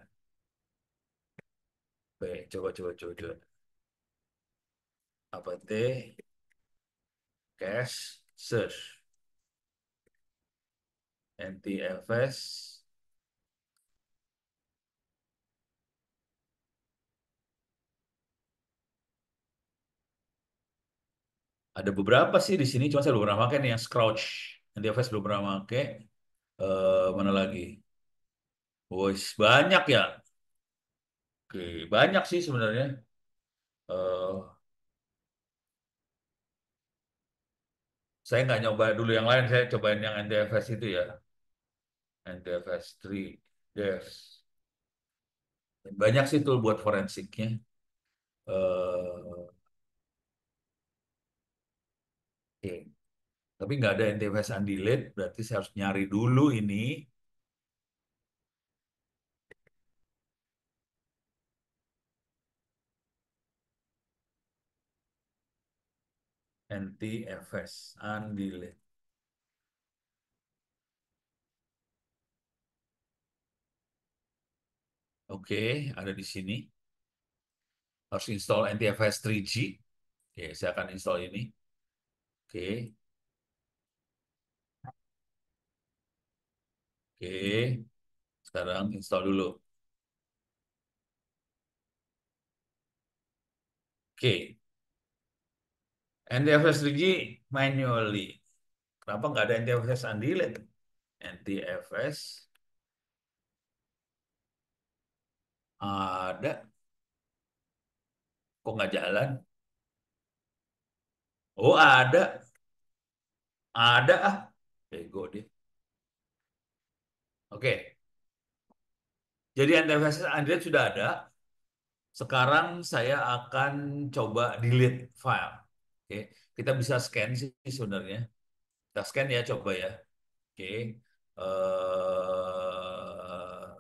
Oke, coba. apt cache search NTFS. Ada beberapa sih di sini, cuma saya belum pernah pakai nih yang Scrouch. NTFS belum pernah pakai. Mana lagi? Woi, banyak ya. Oke, banyak sih sebenarnya. Eh, saya nggak nyoba dulu yang lain, saya cobain yang NTFS itu ya. NTFS 3 Devs. Banyak sih tool buat forensiknya. Eh, oke. Tapi nggak ada NTFS undelete, berarti saya harus nyari dulu ini NTFS undelete. Oke, ada di sini. Harus install NTFS 3G. Oke, saya akan install ini. Oke, oke. Sekarang install dulu. Oke, NTFS 3G manually. Kenapa nggak ada NTFS undelete? NTFS ada. Kok nggak jalan? Oh, ada. Ada ah. Bego deh. Oke, jadi NTFS Android sudah ada. Sekarang saya akan coba delete file. Oke, kita bisa scan sih sebenarnya. Kita scan ya, coba ya. Oke,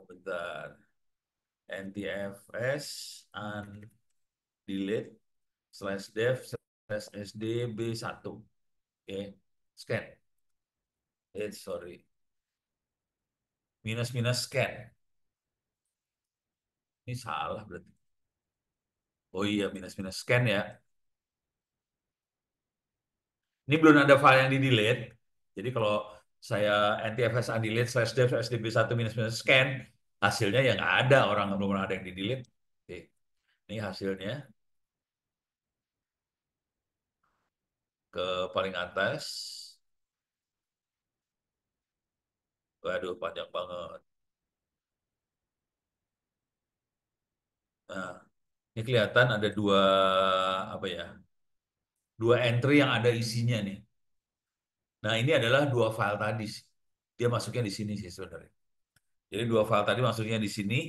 bentar. NTFS and delete slash dev slash sdb1. Oke, scan. Sorry. Minus minus scan. Ini salah berarti. Oh iya, minus minus scan ya. Ini belum ada file yang di-delete. Jadi kalau saya NTFS undelete slash dev slash db1 minus minus scan, hasilnya ya nggak ada, orang belum pernah ada yang di-delete. Oke, ini hasilnya ke paling atas. Waduh, panjang banget. Nah, ini kelihatan ada dua apa ya? Dua entry yang ada isinya nih. Nah, ini adalah dua file tadi sih. Dia masuknya di sini sih sebenarnya. Jadi dua file tadi masuknya di sini.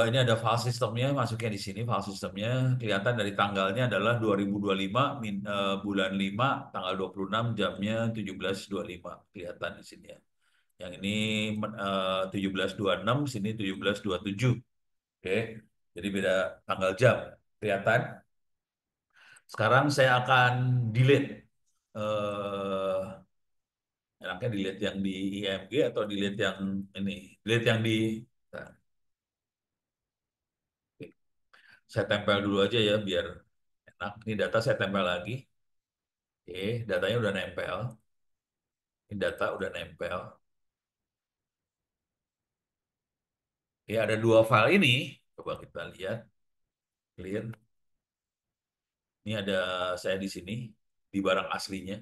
Ini ada file sistemnya, masuknya di sini file sistemnya. Kelihatan dari tanggalnya adalah 2025 bulan 5 tanggal 26 jamnya 17.25. Kelihatan di sini ya. Yang ini 17.26, sini 17.27. Oke. Jadi beda tanggal jam. Kelihatan. Sekarang saya akan delete. Enaknya delete yang di IMG atau delete yang ini? Delete yang di... Nah, oke. Saya tempel dulu aja ya biar enak. Ini data saya tempel lagi. Oke, datanya udah nempel. Ini data udah nempel. Ya, ada dua file ini. Coba kita lihat. Clear. Ini ada saya di sini, di barang aslinya.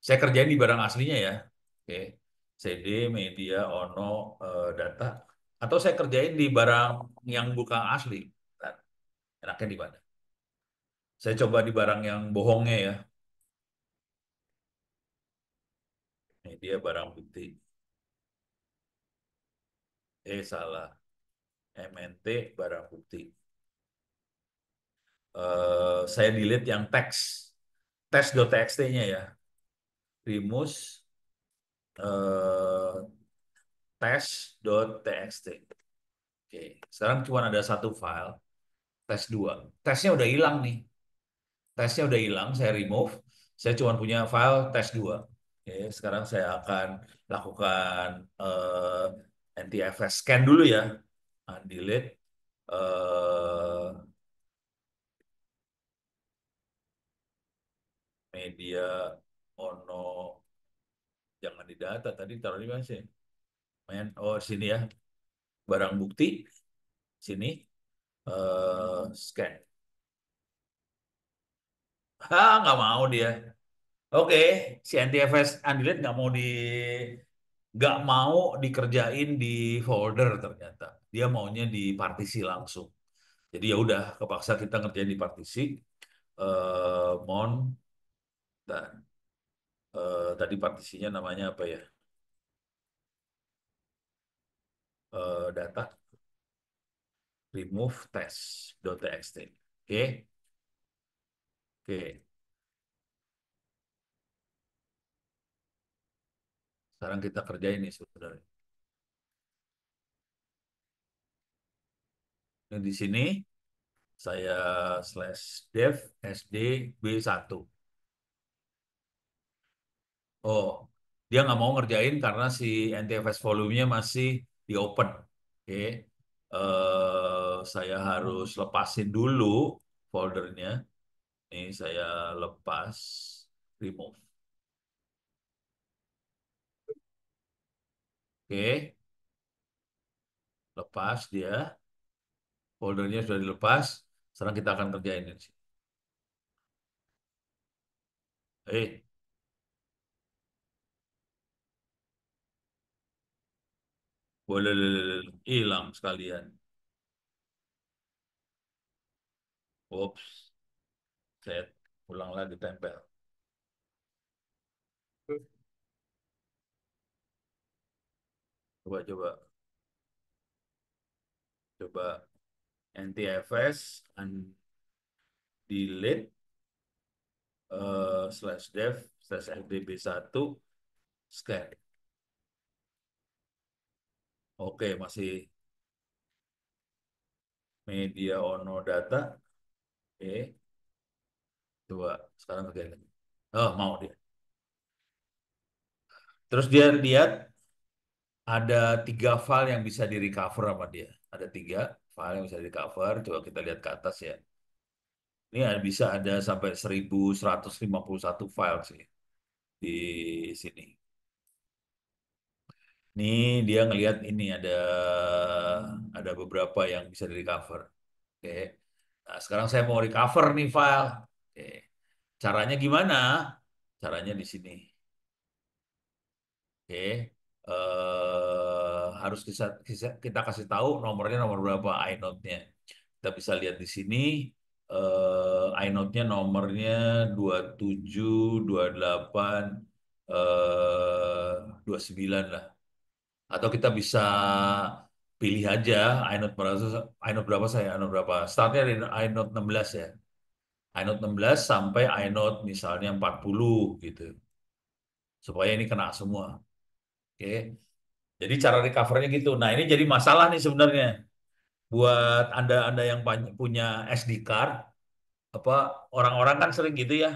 Saya kerjain di barang aslinya ya. Oke. CD, media, ono, data. Atau saya kerjain di barang yang bukan asli. Nah, enaknya di mana? Saya coba di barang yang bohongnya ya. Media barang bukti. Salah. MNT barang bukti. Saya delete yang teks. Teks.txt-nya ya. Primus eh, tes.txt. Oke, sekarang cuma ada satu file, tes 2. Tesnya udah hilang nih. Tesnya udah hilang, saya remove. Saya cuma punya file tes 2. Oke, sekarang saya akan lakukan NTFS scan dulu ya. Delete media ono, jangan di data tadi taruh di mana sih? Oh sini ya, barang bukti sini scan. Nggak mau dia. Oke, si NTFS Undelete nggak mau dikerjain di folder ternyata. Dia maunya di partisi langsung. Jadi ya udah, kepaksa kita ngerjain di partisi. Mon, dan tadi partisinya namanya apa ya? Data remove test.txt. Oke, oke. Sekarang kita kerjain nih sebenarnya. Ini di sini saya slash dev sdb1. Oh, dia nggak mau ngerjain karena si NTFS volumenya masih di open. Oke, saya harus lepasin dulu foldernya. Ini saya lepas, remove. Oke, lepas dia. Foldernya sudah dilepas. Sekarang kita akan kerjain ini. Eh, boleh hilang sekalian. Ups, saya ulang lagi tempel. Coba coba coba NTFS delete slash dev slash ldb1 scan. Oke, masih media ono data. Oke, coba sekarang kerjain lagi. Oh, mau dia. Terus dia lihat ada 3 file yang bisa di recover sama dia. Ada 3 file yang bisa di recover. Coba kita lihat ke atas ya. Ini bisa ada sampai 1151 file sih di sini. Ini dia ngelihat ini ada beberapa yang bisa di recover. Oke. Nah, sekarang saya mau recover nih file. Oke. Caranya gimana? Caranya di sini. Oke. Harus kita kasih tahu nomornya nomor berapa inode-nya. Kita bisa lihat di sini inode-nya nomornya 27, 28, 29 lah. Atau kita bisa pilih aja inode berapa saya, inode berapa. Startnya dari inode 16 ya. Inode 16 sampai inode misalnya 40 gitu. Supaya ini kena semua. Oke. Jadi cara recovernya gitu. Nah, ini jadi masalah nih sebenarnya buat Anda-anda yang punya SD card, apa orang-orang kan sering gitu ya,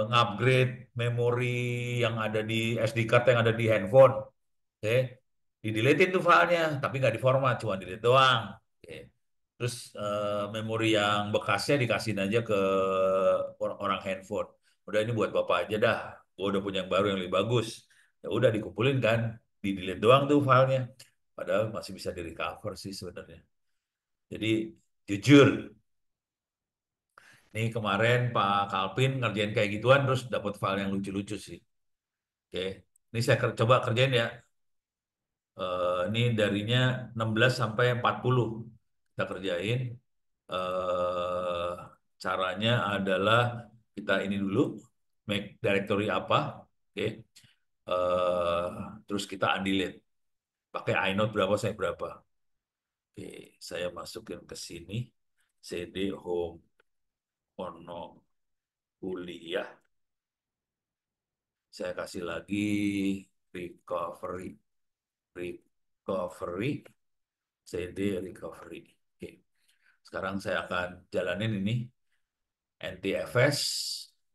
ngupgrade memori yang ada di SD card yang ada di handphone. Oke, di-deletein tuh filenya, tapi nggak diformat, cuma delete doang. Oke. Terus memori yang bekasnya dikasihin aja ke orang handphone. Udah ini buat bapak aja dah. Gua udah punya yang baru yang lebih bagus. Ya udah dikumpulin kan, di-delete doang tuh filenya. Padahal masih bisa di-recover sih sebenarnya. Jadi jujur, nih kemarin Pak Kalvin ngerjain kayak gituan terus dapat file yang lucu-lucu sih. Oke, ini saya coba kerjain ya. Ini darinya 16 sampai 40 kita kerjain. Eh, Caranya adalah kita ini dulu make directory apa, oke. Eh, Terus kita undelete. Pakai inode berapa saya berapa. Oke, saya masukin ke sini cd home ono kuliah. Saya kasih lagi recovery recovery cd recovery. Oke. Sekarang saya akan jalanin ini NTFS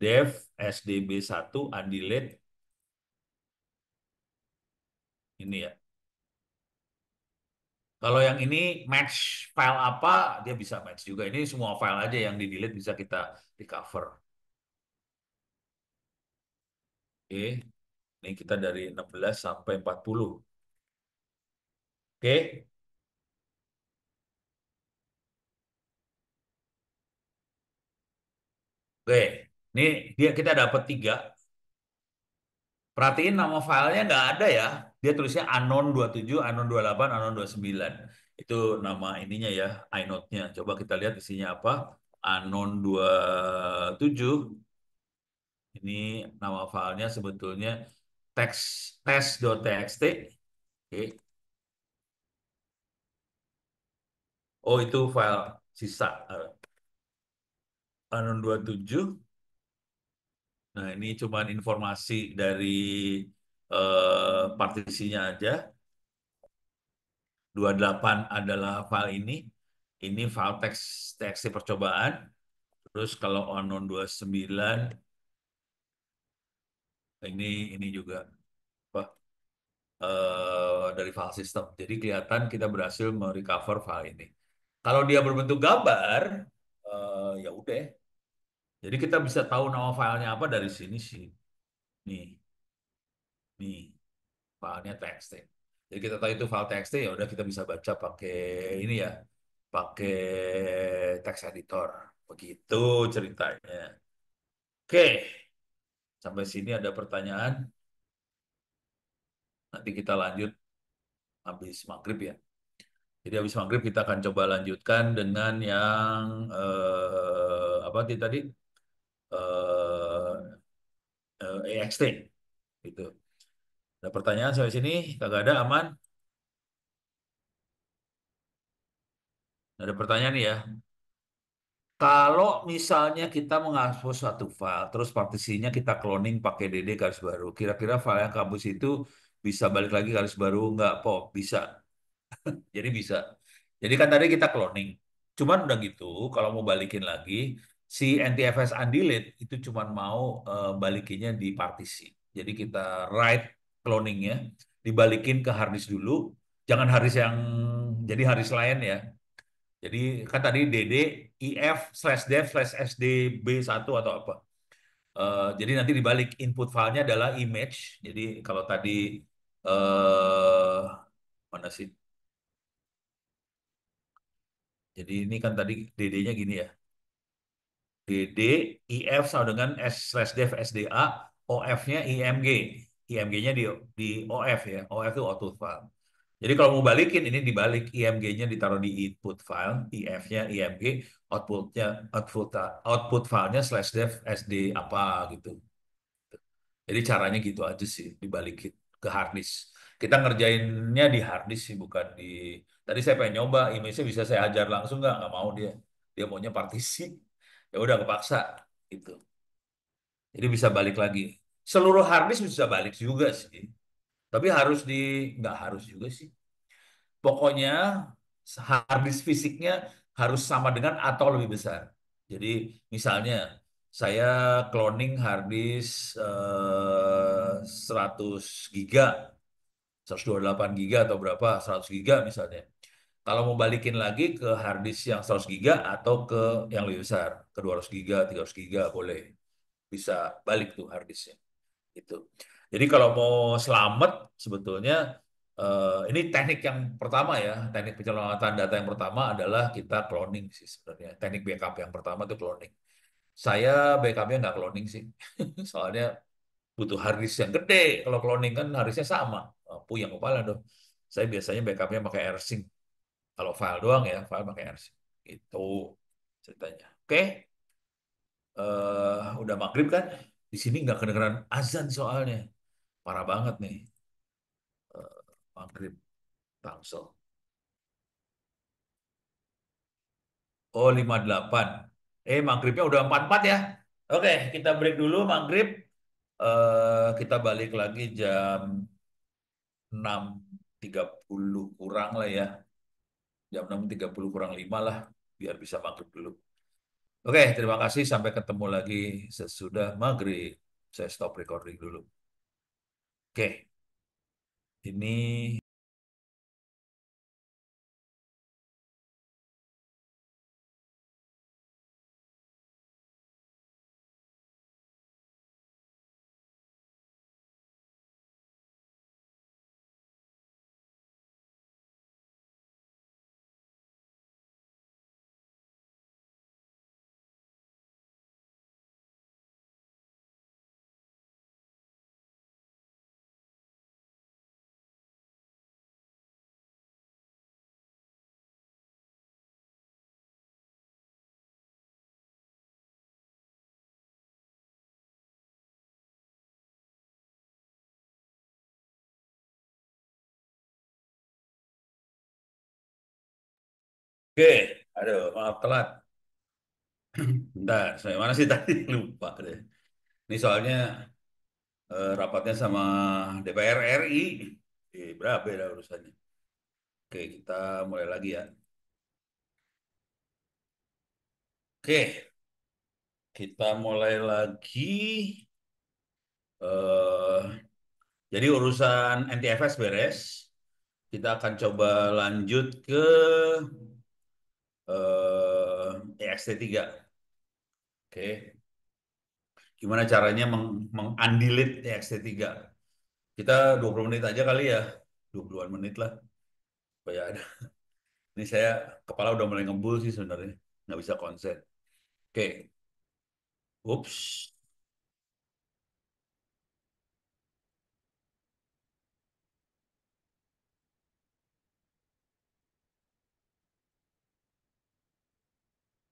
dev sdb1 undelete ini ya. Kalau yang ini match file apa, dia bisa match juga. Ini semua file aja yang di delete bisa kita recover. Oke, ini kita dari 16 sampai 40. Oke, oke. Ini dia kita dapat 3. Perhatiin nama filenya nggak ada ya. Dia tulisnya anon 27, anon 28, anon 29. Itu nama ininya ya, inode-nya. Coba kita lihat isinya apa. Anon 27. Ini nama filenya sebetulnya teks test.txt. Oke. Oh, itu file sisa. Anon 27. Nah, ini cuman informasi dari partisinya aja. 28 adalah file ini. Ini file teks TXT percobaan. Terus kalau Onon 29 ini juga apa dari file system. Jadi kelihatan kita berhasil merecover file ini. Kalau dia berbentuk gambar, ya udah. Jadi kita bisa tahu nama filenya apa dari sini sih. Nih, nih filenya TXT. Jadi kita tahu itu file TXT ya udah kita bisa baca pakai ini ya, pakai text editor. Begitu ceritanya. Oke, sampai sini ada pertanyaan. Nanti kita lanjut habis maghrib ya. Jadi habis maghrib kita akan coba lanjutkan dengan yang apa tadi EXT gitu. Ada pertanyaan sampai sini? Kagak ada, aman? Ada pertanyaan nih ya. Kalau misalnya kita menghapus satu file, terus partisinya kita cloning pakai DD garis baru, kira-kira file yang kampus itu bisa balik lagi garis baru nggak, Pop? Bisa. Jadi bisa. Jadi kan tadi kita cloning. Cuman udah gitu, kalau mau balikin lagi, si NTFS undelete itu cuman mau balikinnya di partisi. Jadi kita write cloningnya, dibalikin ke harddisk dulu. Jangan harddisk yang jadi harddisk lain ya. Jadi kan tadi DD, IF, slash dev, slash SDB 1 atau apa. Jadi nanti dibalik input filenya adalah image. Jadi kalau tadi mana sih? Jadi ini kan tadi DD-nya gini ya. DD, IF sama dengan S slash dev SDA, OF-nya IMG. IMG-nya di OF ya. OF itu output file. Jadi kalau mau balikin, ini dibalik. IMG-nya ditaruh di input file, IF-nya IMG, output-nya output filenya slash dev SD apa gitu. Jadi caranya gitu aja sih, dibalikin ke hard disk. Kita ngerjainnya di hard disk sih, bukan di... Tadi saya pengen nyoba, image-nya bisa saya ajar langsung nggak mau dia. Dia maunya partisi. Ya udah kepaksa gitu. Jadi bisa balik lagi. Seluruh hard disk bisa balik juga sih. Tapi harus di... Nggak harus juga sih. Pokoknya hard disk fisiknya harus sama dengan atau lebih besar. Jadi misalnya saya cloning hard disk 100 giga, 128 giga atau berapa, 100 giga misalnya. Kalau mau balikin lagi ke hard disk yang 100 giga atau ke yang lebih besar, ke 200 giga, 300 giga boleh. Bisa balik tuh hard disknya. Gitu. Jadi kalau mau selamat sebetulnya ini teknik yang pertama ya, teknik penyelamatan data yang pertama adalah kita cloning sih sebenarnya. Teknik backup yang pertama itu cloning. Saya backupnya nggak cloning sih, soalnya butuh hard disk yang gede. Kalau cloning kan hard disknya sama, puyeng kepala dong. Saya biasanya backupnya pakai AirSync. Kalau file doang ya, file pakai AirSync. Itu ceritanya. Oke, udah maghrib kan? Di sini nggak kedengeran azan soalnya. Parah banget nih. Maghrib Tangsel. Oh, 58. Maghribnya udah 44 ya. Oke, kita break dulu maghrib. Kita balik lagi jam 6.30 kurang lah ya. Jam 6.30 kurang 5 lah. Biar bisa maghrib dulu. Oke, terima kasih. Sampai ketemu lagi sesudah maghrib. Saya stop recording dulu. Oke, ini oke. Aduh, maaf telat. Bentar, saya mana sih tadi? Lupa deh. Ini soalnya rapatnya sama DPR RI. Berapa ya urusannya? Oke, kita mulai lagi ya. Oke, kita mulai lagi. eh jadi urusan NTFS beres. Kita akan coba lanjut ke EXT3. Oke, gimana caranya mengundelete EXT3? Kita 20 menit aja kali ya. 20-an menit lah. Supaya ada. Ini saya kepala udah mulai ngebul sih sebenarnya. Nggak bisa konsen. Oke, ups.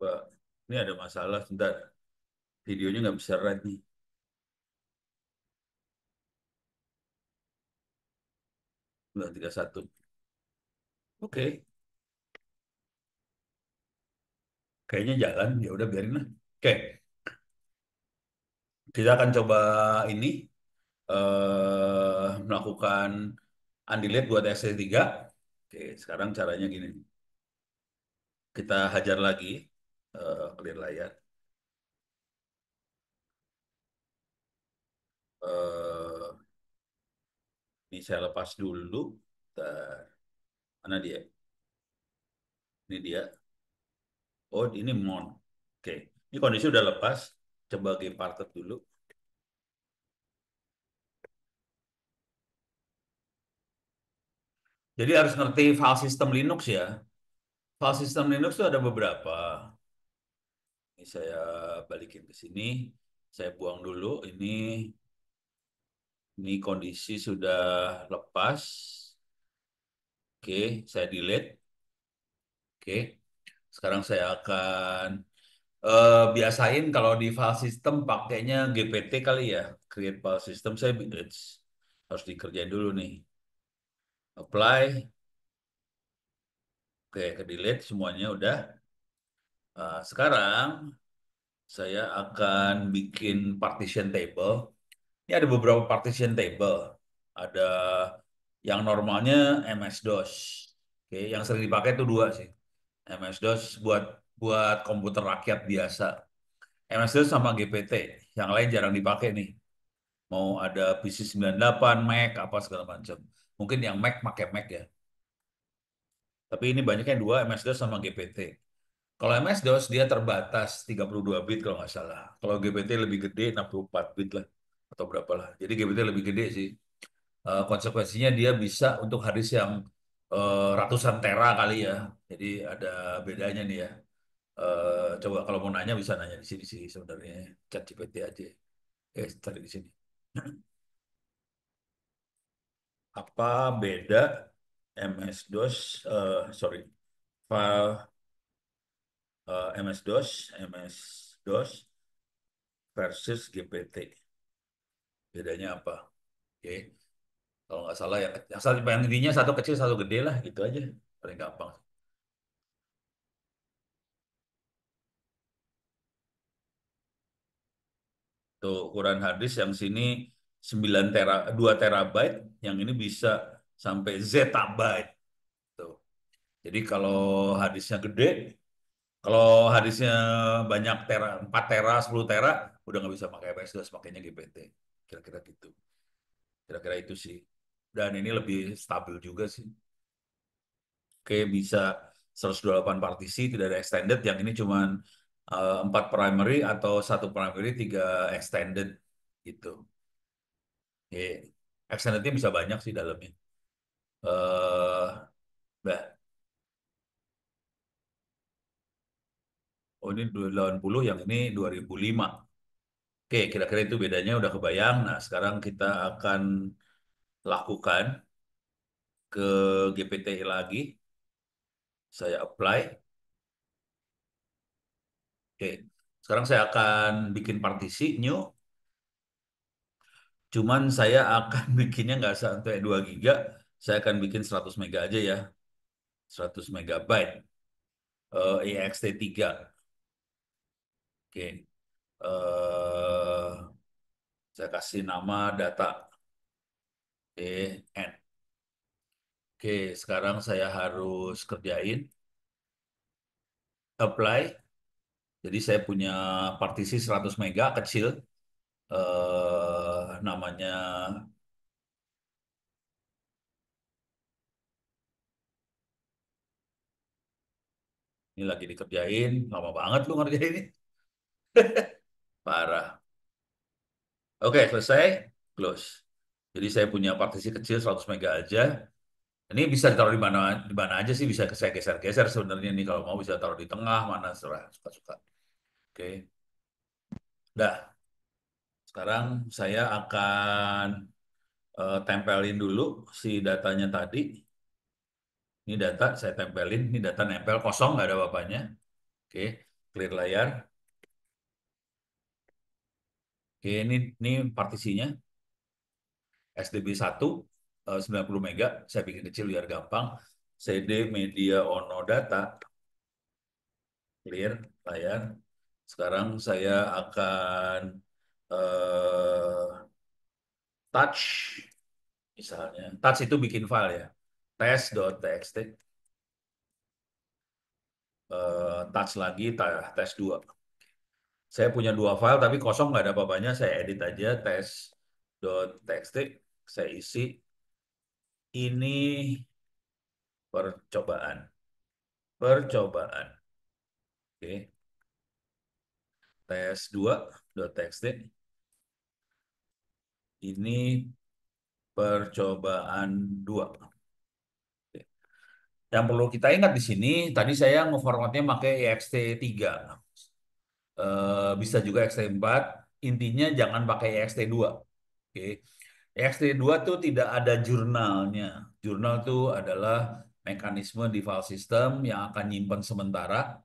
Wah, ini ada masalah. Sebentar. Videonya nggak bisa run nih. Udah 31. Oke, kayaknya jalan. Ya udah biarin lah. Oke, kita akan coba ini melakukan undelete buat SC3. Oke, sekarang caranya gini. Kita hajar lagi clear layar. Eh, ini saya lepas dulu. Bentar. Mana dia? Ini dia. Oh, ini mon. Oke, ini kondisi udah lepas. Coba Gparted dulu. Jadi harus ngerti file system Linux ya. File system Linux itu ada beberapa. Ini saya balikin ke sini. Saya buang dulu. Ini kondisi sudah lepas. Oke, saya delete. Oke, sekarang saya akan biasain kalau di file system pakainya GPT kali ya. Create file system saya harus dikerjain dulu nih. Apply. Oke, ke delete semuanya udah. Sekarang saya akan bikin partition table. Ini ada beberapa partition table. Ada yang normalnya MS-DOS. Oke, yang sering dipakai itu dua sih. MS-DOS buat buat komputer rakyat biasa. MS-DOS sama GPT. Yang lain jarang dipakai nih. Mau ada PC 98, Mac, apa segala macam. Mungkin yang Mac pakai Mac ya. Tapi ini banyaknya dua, MS-DOS sama GPT. Kalau MS-DOS dia terbatas 32 bit kalau nggak salah. Kalau GPT lebih gede 64 bit lah atau berapa lah. Jadi GPT lebih gede sih. Konsekuensinya dia bisa untuk harddisk yang ratusan tera kali ya. Jadi ada bedanya nih ya. Coba kalau mau nanya bisa nanya di sini sih sebenarnya. Chat GPT aja. Cari di sini. Apa beda MS-DOS, sorry, file MS-DOS versus GPT. Bedanya apa? Oke, kalau nggak salah ya, yang intinya satu kecil satu gede lah, gitu aja. Paling gampang. Tuh ukuran harddisk yang sini 9 tera, 2 terabyte, yang ini bisa sampai zettabyte. Tuh. Jadi kalau harddisknya gede, kalau harddisknya banyak tera, 4 tera, 10 tera, udah nggak bisa pakai MS-DOS, pakainya GPT. Kira-kira gitu. Kira-kira itu sih. Dan ini lebih stabil juga sih. Oke, bisa 128 partisi, tidak ada extended. Yang ini cuma 4 primary atau satu primary, 3 extended gitu. Oke, extendednya bisa banyak sih dalamnya. Bah, oh ini 2080, yang ini 2005. Oke, kira-kira itu bedanya udah kebayang. Nah, sekarang kita akan lakukan ke GPT lagi. Saya apply. Oke, sekarang saya akan bikin partisi new. Cuman saya akan bikinnya nggak sampai 2 giga, saya akan bikin 100 mega aja ya, 100 megabyte, ext3. Oke, eh, saya kasih nama data en. Oke, sekarang saya harus kerjain apply. Jadi saya punya partisi 100 mega kecil, namanya ini lagi dikerjain, lama banget lu ngerjain ini, parah. Oke, selesai, close. Jadi saya punya partisi kecil 100 mega aja. Ini bisa ditaruh di mana aja sih, bisa saya geser-geser sebenarnya nih, kalau mau bisa taruh di tengah mana serah suka-suka. Oke. Dah, sekarang saya akan tempelin dulu si datanya tadi. Ini data saya tempelin, ini data nempel kosong nggak ada apa-apanya. Oke, clear layar. Oke, ini partisinya SDB 1. 90 mega, saya bikin kecil biar gampang. CD media ono data, clear layar. Sekarang saya akan touch, misalnya. Touch itu bikin file ya. Test.txt, touch lagi, tes 2. Saya punya dua file tapi kosong nggak ada apa-apanya. Saya edit aja test.txt. Saya isi. Ini percobaan. Percobaan. Oke. Tes 2.txt. Ini percobaan 2. Oke. Yang perlu kita ingat di sini, tadi saya ngeformatnya pakai ext3. Bisa juga ext4. Intinya jangan pakai ext2. Oke. ext2 tuh tidak ada jurnalnya. Jurnal itu adalah mekanisme di file system yang akan nyimpen sementara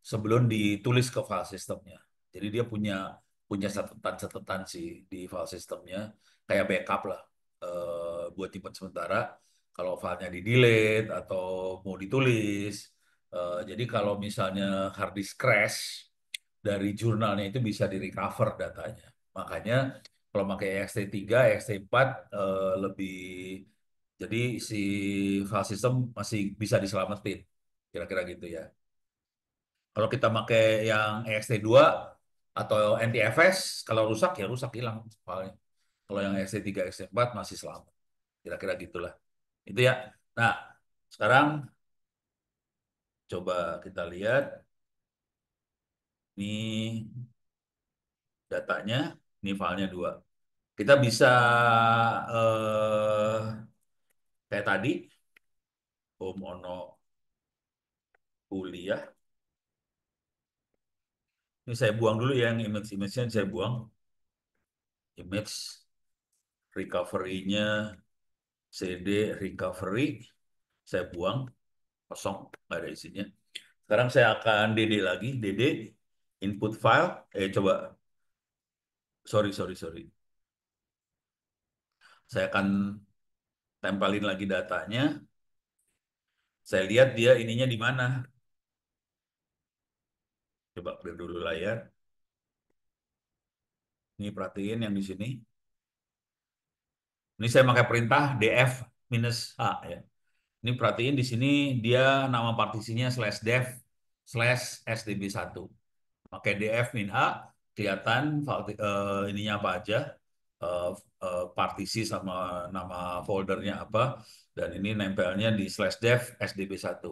sebelum ditulis ke file systemnya. Jadi dia punya punya catatan-catatan sih di file systemnya, kayak backup lah, buat nyimpen sementara. Kalau filenya di delete atau mau ditulis, jadi kalau misalnya hard disk crash dari jurnalnya itu bisa di recover datanya. Makanya kalau pakai ext3, ext4 lebih, jadi si file system masih bisa diselamatin. Kira-kira gitu ya. Kalau kita pakai yang ext2 atau NTFS, kalau rusak ya rusak, hilang filenya. Kalau yang ext3, ext4 masih selamat. Kira-kira gitulah. Itu ya. Nah, sekarang coba kita lihat. Ini datanya, ini filenya 2. Kita bisa kayak tadi, home ono kuliah. Ini saya buang dulu ya, yang image-nya saya buang. Image recovery-nya, CD recovery, saya buang, kosong, nggak ada isinya. Sekarang saya akan DD lagi, DD, input file, coba, sorry, sorry, sorry. Saya akan tempelin lagi datanya, saya lihat dia ininya di mana. Coba clear dulu layar. Ini perhatiin yang di sini. Ini saya pakai perintah df minus h ya. Ini perhatiin di sini dia nama partisinya slash dev slash sdb1. Pakai df min h, kelihatan ininya apa aja, eh, partisi sama nama foldernya apa, dan ini nempelnya di slash dev sdb1.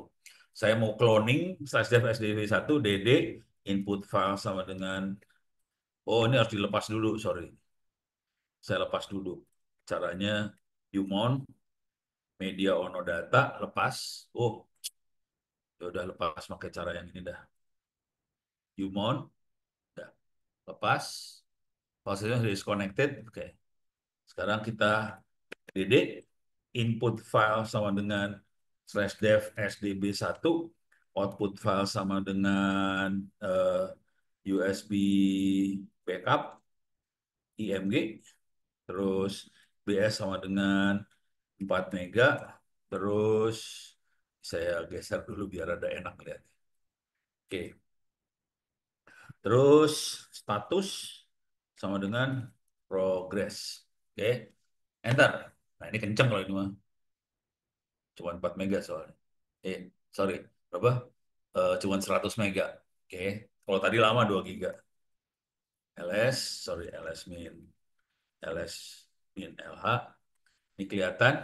Saya mau cloning slash dev sdb1 dd input file sama dengan, oh ini harus dilepas dulu, sorry. Saya lepas dulu. Caranya umon media ono data lepas. Oh, ya udah lepas pakai cara yang ini dah. Umon, ya, lepas. Fasenya sudah disconnected. Oke. Sekarang kita DD input file sama dengan slash dev sdb1, output file sama dengan USB backup img, terus BS sama dengan 4 mega, terus saya geser dulu biar ada enak lihat. Oke, terus status sama dengan progress. Oke, enter. Nah ini kenceng kalau ini mah, cuma 4 mega soalnya. Sorry, berapa? Cuma 100 mega. Oke, kalau tadi lama 2 giga. LS, sorry, LS min LH. Ini kelihatan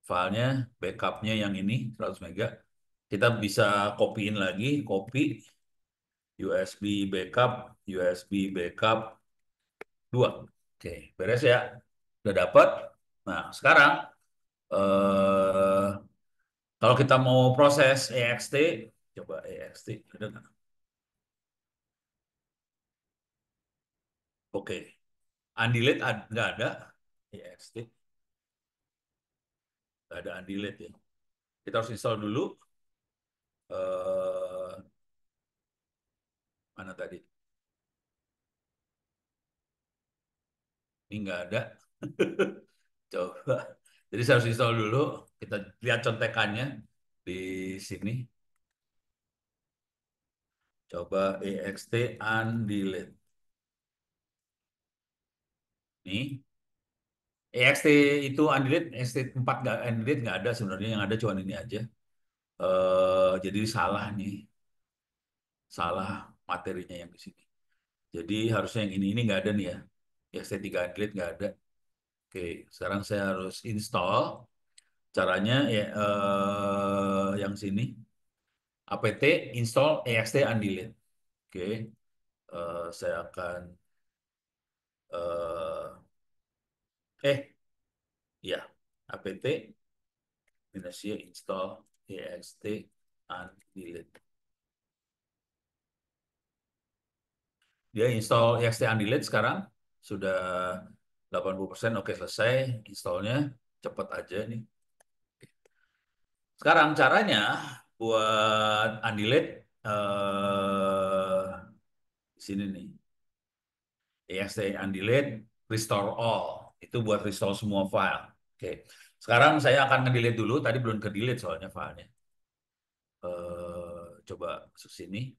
filenya, backupnya yang ini 100 mega. Kita bisa copyin lagi, copy USB backup, USB backup 2. Oke, beres ya. Udah dapat. Nah, sekarang eh, kalau kita mau proses ext, coba ext, ada nggak? Oke, undelete nggak ada, ext nggak ada undelete ya. Kita harus install dulu. eh, Mana tadi? Ini nggak ada. Coba. Jadi saya harus install dulu. Kita lihat contekannya di sini. Coba ext undelete. Nih, ext itu undelete, ext 4 nggak undelete nggak ada sebenarnya. Yang ada cuma ini aja. Jadi salah nih, salah materinya yang di sini. Jadi harusnya yang ini nggak ada nih ya. Ext 3 undelete nggak ada. Oke, sekarang saya harus install. Caranya ya yang sini apt install ext undelete. Oke, saya akan eh ya apt minus y install ext undelete. Dia install ext undelete sekarang sudah 80%. Oke, selesai installnya, cepat aja nih. Sekarang caranya buat undelete di sini nih. Ext undelete restore all. Itu buat restore semua file. Oke. Sekarang saya akan ngedelete dulu. Tadi belum ke delete soalnya filenya. Coba masuk sini.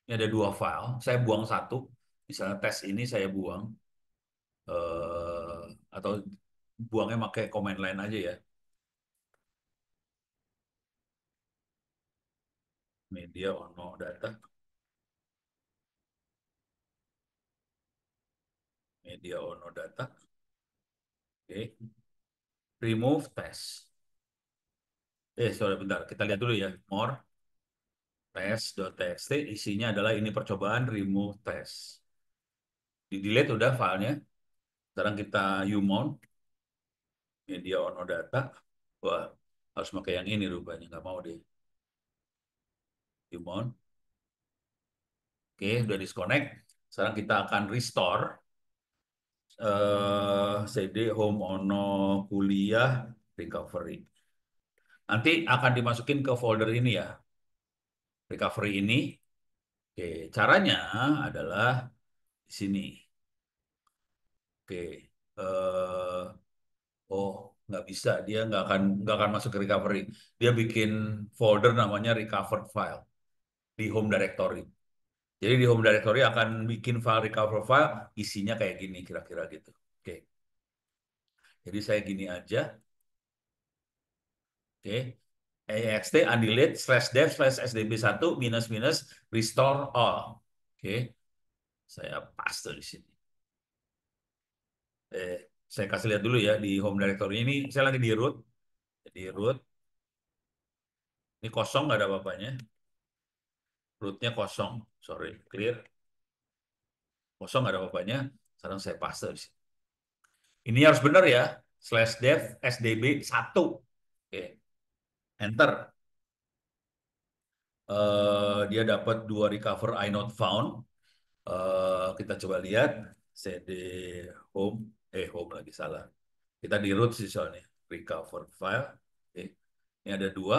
Ini ada dua file. Saya buang satu. Misalnya tes ini saya buang. Atau buangnya pakai command line aja ya. Media ono data. Media ono data. Oke. Remove test. Sorry, bentar. Kita lihat dulu ya. More. Test.txt isinya adalah ini percobaan remove test. Di delete udah filenya. Sekarang kita umount media ono data. Wah, harus pakai yang ini rupanya. Nggak mau deh. Umount. Oke, sudah disconnect. Sekarang kita akan restore cd home ono kuliah recovery. Nanti akan dimasukin ke folder ini ya. Recovery ini. Oke, caranya adalah di sini. Oke. Oh, nggak bisa. Dia nggak akan masuk ke recovery. Dia bikin folder namanya recovered file di home directory. Jadi di home directory akan bikin file recover file, isinya kayak gini kira-kira gitu. Oke. Jadi saya gini aja. Oke. ext undelete slash dev slash sdb1 minus minus restore all. Oke. Saya paste di sini. Eh, saya kasih lihat dulu ya di home directory ini. Saya lagi di root. Di root. Ini kosong nggak ada apa-apanya. Rootnya kosong. Sorry, clear. Kosong nggak ada apa-apanya. Sekarang saya paste di sini. Ini harus benar ya. Slash dev sdb1. Oke, enter. Dia dapat dua recover inode found. Kita coba lihat. cd home. Home lagi salah. Kita di root sih soalnya. Recover file. Oke. Ini ada dua.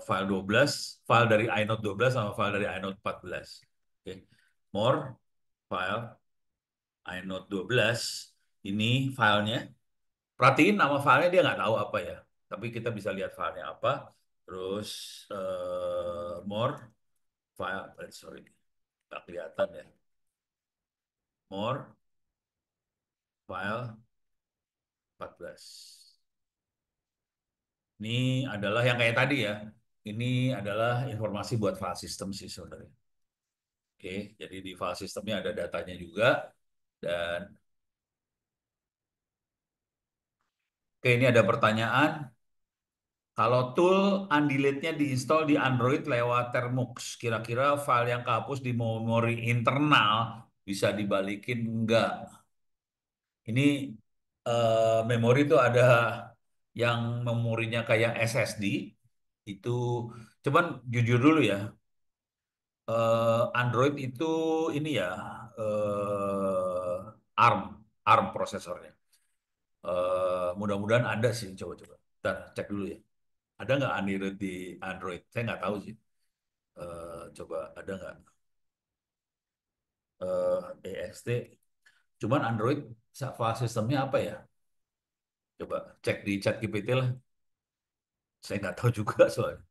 File 12. File dari inode 12 sama file dari inode 14. Oke. More. File. inode 12. Ini filenya. Perhatiin nama filenya dia nggak tahu apa ya. Tapi kita bisa lihat filenya apa. Terus more file, sorry, nggak kelihatan ya. More file 14. Ini adalah yang kayak tadi ya. Ini adalah informasi buat file system sih sebenarnya. Oke, jadi di file systemnya ada datanya juga. Dan oke, ini ada pertanyaan. Kalau tool undelete-nya diinstal di Android lewat Termux, kira-kira file yang kehapus di memori internal bisa dibalikin enggak? Ini memori itu ada yang memorinya kayak SSD, itu cuman jujur dulu ya, Android itu ini ya ARM, ARM prosesornya. Mudah-mudahan ada sih, coba-coba. Ntar cek dulu ya. Ada nggak Android di Android? Saya nggak tahu sih. Coba ada nggak ext? Cuman Android file sistemnya apa ya? Coba cek di chat GPT lah. Saya nggak tahu juga soalnya.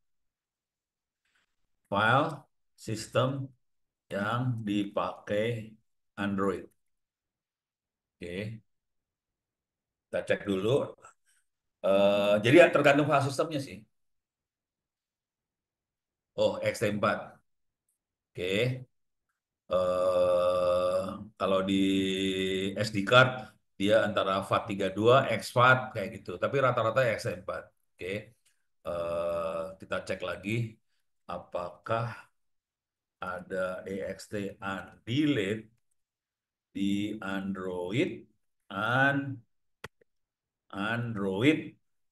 File sistem yang dipakai Android. Oke, kita cek dulu. Jadi ya tergantung file sistemnya sih. Oh, XT4. Oke. eh Kalau di SD card dia antara FAT32, exFAT kayak gitu. Tapi rata-rata XT4. Oke. Kita cek lagi apakah ada ext undelete di Android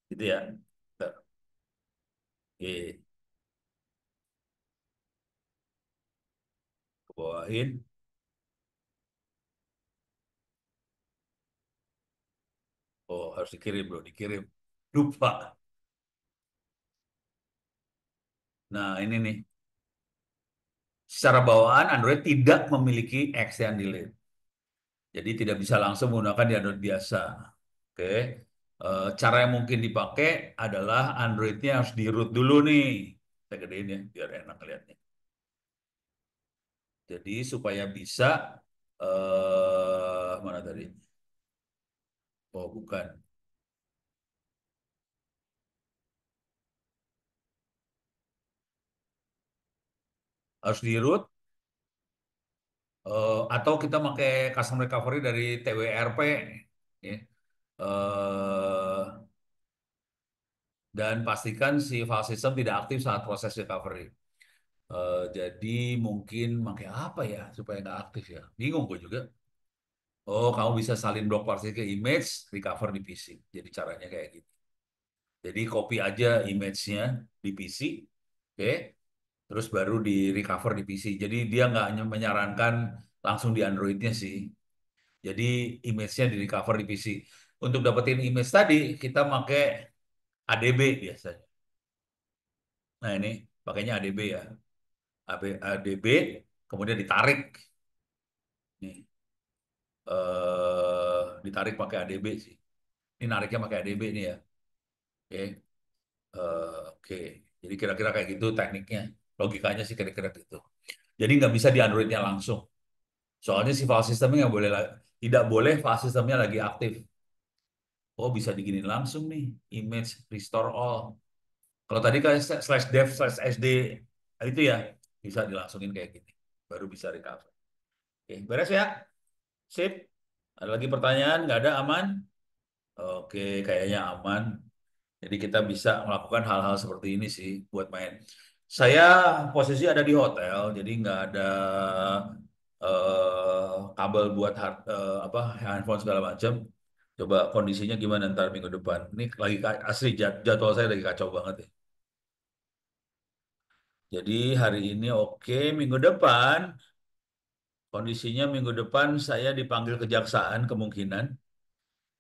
gitu ya. Bentar. Oke, ke bawahin. Oh, harus dikirim, bro, dikirim. Lupa. Nah, ini nih. Secara bawaan Android tidak memiliki extend delete. Jadi tidak bisa langsung menggunakan di Android biasa. Oke. Cara yang mungkin dipakai adalah Androidnya harus di root dulu nih. Saya gedein ya, biar enak lihatnya. Jadi supaya bisa mana tadi? Oh, bukan. Harus di root atau kita pakai custom recovery dari TWRP ya. Eh, dan pastikan si file system tidak aktif saat proses recovery. Jadi mungkin pakai apa ya supaya nggak aktif ya? Bingung gue juga. Oh, kamu bisa salin block partition ke image, recover di PC. Jadi caranya kayak gitu. Jadi copy aja image-nya di PC, oke, terus baru di recover di PC. Jadi dia nggak hanya menyarankan langsung di Android-nya sih. Jadi image-nya di recover di PC. Untuk dapetin image tadi, kita pakai ADB biasanya. Nah ini pakainya ADB ya. ADB, kemudian ditarik. Nih, ditarik pakai ADB sih. Ini nariknya pakai ADB nih ya. Oke. Oke. Jadi kira-kira kayak gitu tekniknya. Logikanya sih kira-kira gitu. Jadi nggak bisa di Androidnya langsung. Soalnya si file systemnya nggak boleh tidak boleh file sistemnya lagi aktif. Oh bisa diginin langsung nih. Image restore all. Kalau tadi kan slash dev slash sd itu ya bisa dilangsungin kayak gini. Baru bisa recover. Oke, beres ya. Sip. Ada lagi pertanyaan? Nggak ada, aman? Oke, kayaknya aman. Jadi kita bisa melakukan hal-hal seperti ini sih buat main. Saya posisi ada di hotel, jadi nggak ada kabel buat apa handphone segala macam. Coba kondisinya gimana ntar minggu depan. Ini lagi asli jadwal saya lagi kacau banget ya. Jadi hari ini oke, minggu depan kondisinya minggu depan saya dipanggil kejaksaan kemungkinan.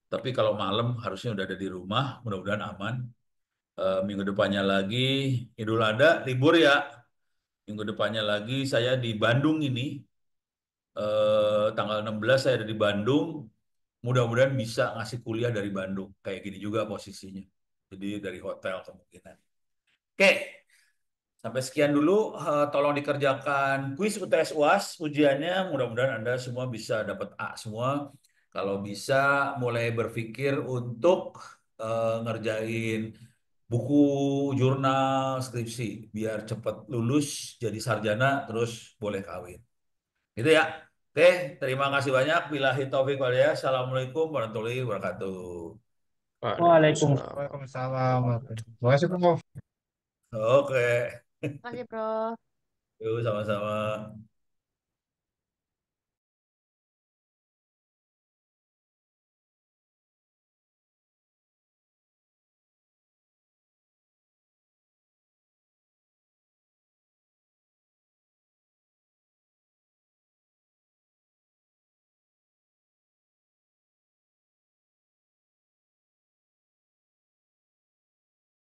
Tapi kalau malam harusnya udah ada di rumah, mudah-mudahan aman. Minggu depannya lagi Idul Adha libur ya. Minggu depannya lagi saya di Bandung ini. Tanggal 16 saya ada di Bandung. Mudah-mudahan bisa ngasih kuliah dari Bandung. Kayak gini juga posisinya. Jadi dari hotel kemungkinan. Oke, sampai sekian dulu. Tolong dikerjakan kuis UTS UAS ujiannya. Mudah-mudahan Anda semua bisa dapat A semua. Kalau bisa mulai berpikir untuk ngerjain buku, jurnal, skripsi. Biar cepat lulus jadi sarjana terus boleh kawin. Gitu ya. Oke, terima kasih banyak. Billahi taufik walhidayah. Assalamualaikum warahmatullahi wabarakatuh. Waalaikumsalam. Waalaikumsalam. Terima kasih, Prof. Oke, Makasih, Bro. yuk sama-sama.